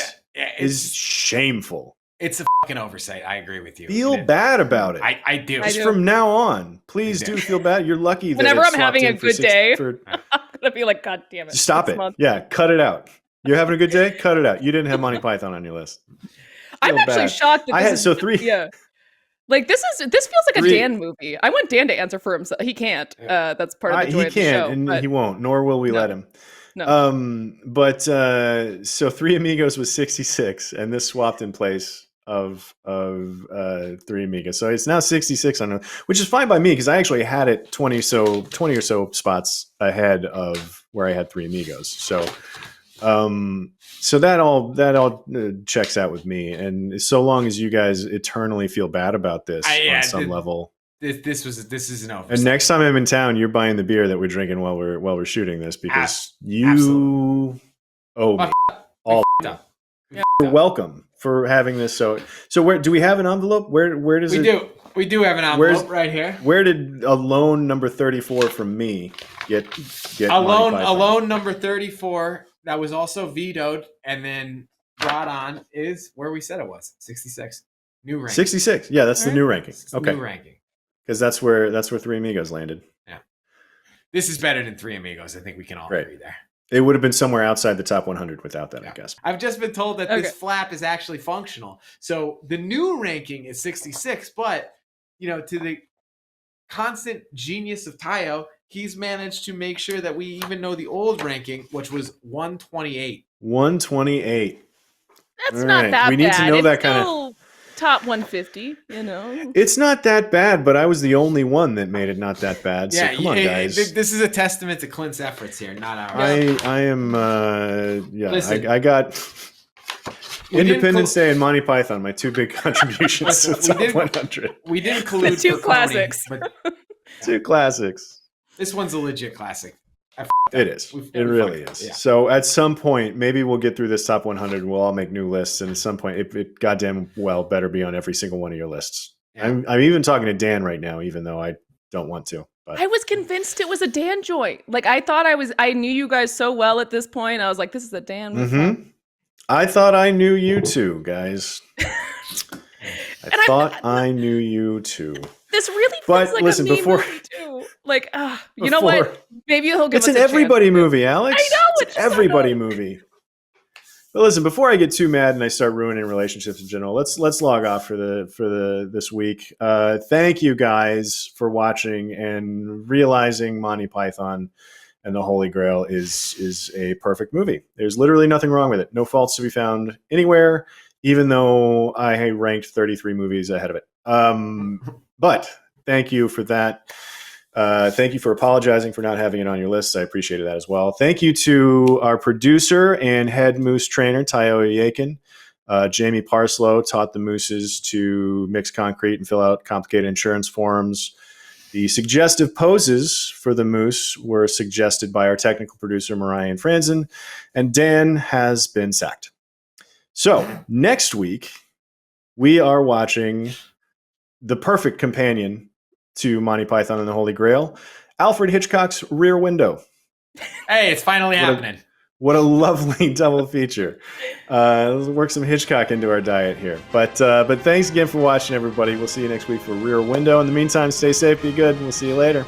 is shameful. It's a fucking oversight. I agree with you. Feel bad about it. I do. Just from now on, please do feel bad. You're lucky that whenever it's I'm having a swapped in good day, for I'm gonna be like, God damn it! Stop it. Yeah, cut it out. You're having a good day. Cut it out. You didn't have Monty Python on your list. I'm actually shocked that this is three. Yeah. Like this feels like a Dan movie. I want Dan to answer for himself. He can't. That's part of the joy of the show. And he won't, nor will we let him. No. So Three Amigos was 66, and this swapped in place of Three Amigos. So it's now 66 on, which is fine by me because I actually had it 20 or so spots ahead of where I had Three Amigos. So that all checks out with me, and so long as you guys eternally feel bad about this on some level, this is an oversight. And next time I'm in town, you're buying the beer that we're drinking while we're shooting this because you owe me all. You're welcome for having this. So where do we have an envelope? Where does we do have an envelope right here. Where did a loan number 34 from me get alone number 34? That was also vetoed and then brought on is where we said it was 66. New ranking. 66. Yeah, that's the new ranking. Okay. New ranking. Because that's where Three Amigos landed. Yeah. This is better than Three Amigos. I think we can all agree there. It would have been somewhere outside the top 100 without that, I guess. I've just been told that this flap is actually functional. So the new ranking is 66, but to the constant genius of Tayo, he's managed to make sure that we even know the old ranking, which was 128. 128. That's not that bad. We need to know that kind of top 150. It's not that bad, but I was the only one that made it not that bad. Yeah, so come on, guys. This is a testament to Clint's efforts here, not ours. I am. Listen, I got Independence Day and Monty Python, my two big contributions to the top 100. We didn't collude the two for classics. But, two classics. This one's a legit classic. It is. It really is. Yeah. So at some point, maybe we'll get through this top 100. We'll all make new lists, and at some point, it goddamn well better be on every single one of your lists. Yeah. I'm even talking to Dan right now, even though I don't want to. But I was convinced it was a Dan joint. Like I thought I knew you guys so well at this point. I was like, this is a Dan movie. Mm-hmm. I thought I knew you too, guys. I knew you too. This really feels like a me movie too. Like, you know what? Maybe he'll give us a chance. It's an everybody movie, Alex. I know. It's an everybody movie. But listen, before I get too mad and I start ruining relationships in general, let's log off for this week. Thank you guys for watching and realizing Monty Python and the Holy Grail is a perfect movie. There's literally nothing wrong with it. No faults to be found anywhere, even though I ranked 33 movies ahead of it. But thank you for that. Thank you for apologizing for not having it on your list. I appreciated that as well. Thank you to our producer and head moose trainer, Tayo Yakin. Jamie Parslow taught the mooses to mix concrete and fill out complicated insurance forms. The suggestive poses for the moose were suggested by our technical producer, Mariah Franzen, and Dan has been sacked. So next week, we are watching the perfect companion to Monty Python and the Holy Grail, Alfred Hitchcock's Rear Window. Hey, it's finally happening. What a lovely double feature. Let's work some Hitchcock into our diet here. But thanks again for watching, everybody. We'll see you next week for Rear Window. In the meantime, stay safe, be good, and we'll see you later.